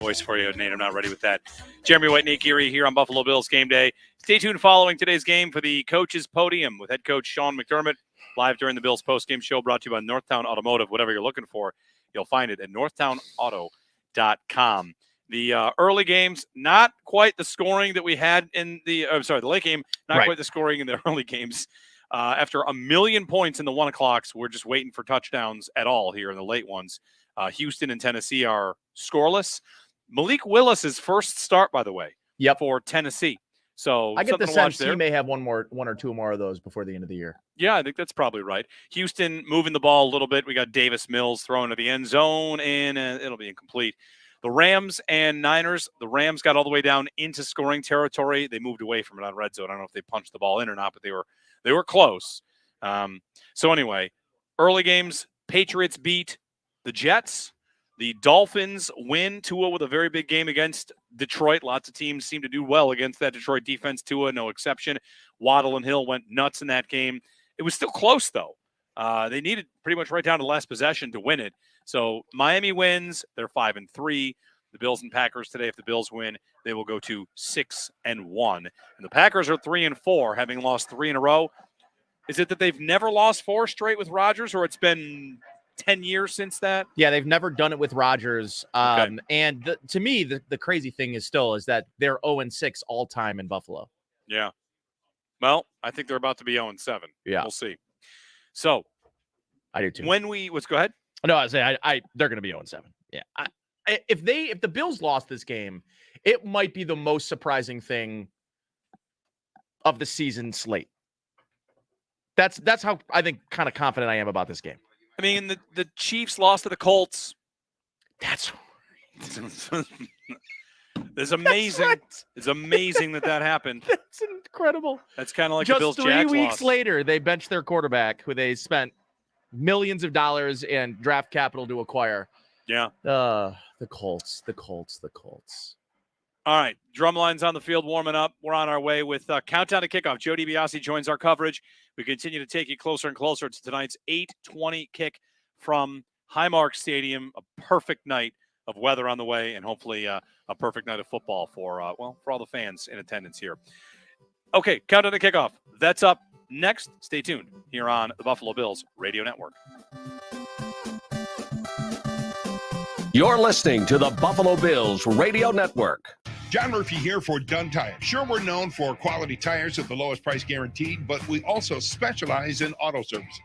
voice for you, Nate. I'm not ready with that. Jeremy White, Nate Geary here on Buffalo Bills Game Day. Stay tuned following today's game for the Coach's Podium with head coach Sean McDermott, live during the Bills post-game show, brought to you by Northtown Automotive. Whatever you're looking for, you'll find it at northtownauto.com. The early games, not quite the scoring that we had in the the late game, not quite the scoring in the early games. After 1 million points in the 1 o'clocks, we're just waiting for touchdowns at all here in the late ones. Houston and Tennessee are scoreless. Malik Willis's first start, by the way, for Tennessee. So I get the sense he may have one or two more of those before the end of the year. Yeah, I think that's probably right. Houston moving the ball a little bit. We got Davis Mills throwing to the end zone, and it'll be incomplete. The Rams and Niners, the Rams got all the way down into scoring territory. They moved away from it on red zone. I don't know if they punched the ball in or not, but they were close. So anyway, early games, Patriots beat the Jets. The Dolphins win. Tua with a very big game against Detroit. Lots of teams seem to do well against that Detroit defense. Tua, no exception. Waddle and Hill went nuts in that game. It was still close, though. They needed pretty much right down to the last possession to win it. So Miami wins. They're 5-3. The Bills and Packers today, if the Bills win, they will go to 6-1. And the Packers are 3-4, having lost 3 in a row. Is it that they've never lost 4 straight with Rodgers, or it's been 10 years since that? Yeah, they've never done it with Rodgers. Okay. And to me, the crazy thing is that they're 0-6 all time in Buffalo. Yeah. Well, I think they're about to be 0-7. Yeah. We'll see. So I do too. Let's go ahead. No, I say they're going to be 0-7. Yeah. If the Bills lost this game, it might be the most surprising thing of the season slate. That's how I think kind of confident I am about this game. I mean, the Chiefs lost to the Colts. That's it's amazing. It's amazing that happened. That's incredible. That's kind of like just the Bills 3 weeks lost. later, they benched their quarterback, who they spent millions of dollars in draft capital to acquire. Yeah. The Colts. All right. Drumline's on the field warming up. We're on our way with Countdown to Kickoff. Joe DiBiase joins our coverage. We continue to take you closer and closer to tonight's 8:20 kick from Highmark Stadium. A perfect night of weather on the way, and hopefully a perfect night of football for all the fans in attendance here. Okay, Countdown to Kickoff. That's up next. Stay tuned here on the Buffalo Bills Radio Network. You're listening to the Buffalo Bills Radio Network. John Murphy here for Dunn Tire. Sure, we're known for quality tires at the lowest price guaranteed, but we also specialize in auto services.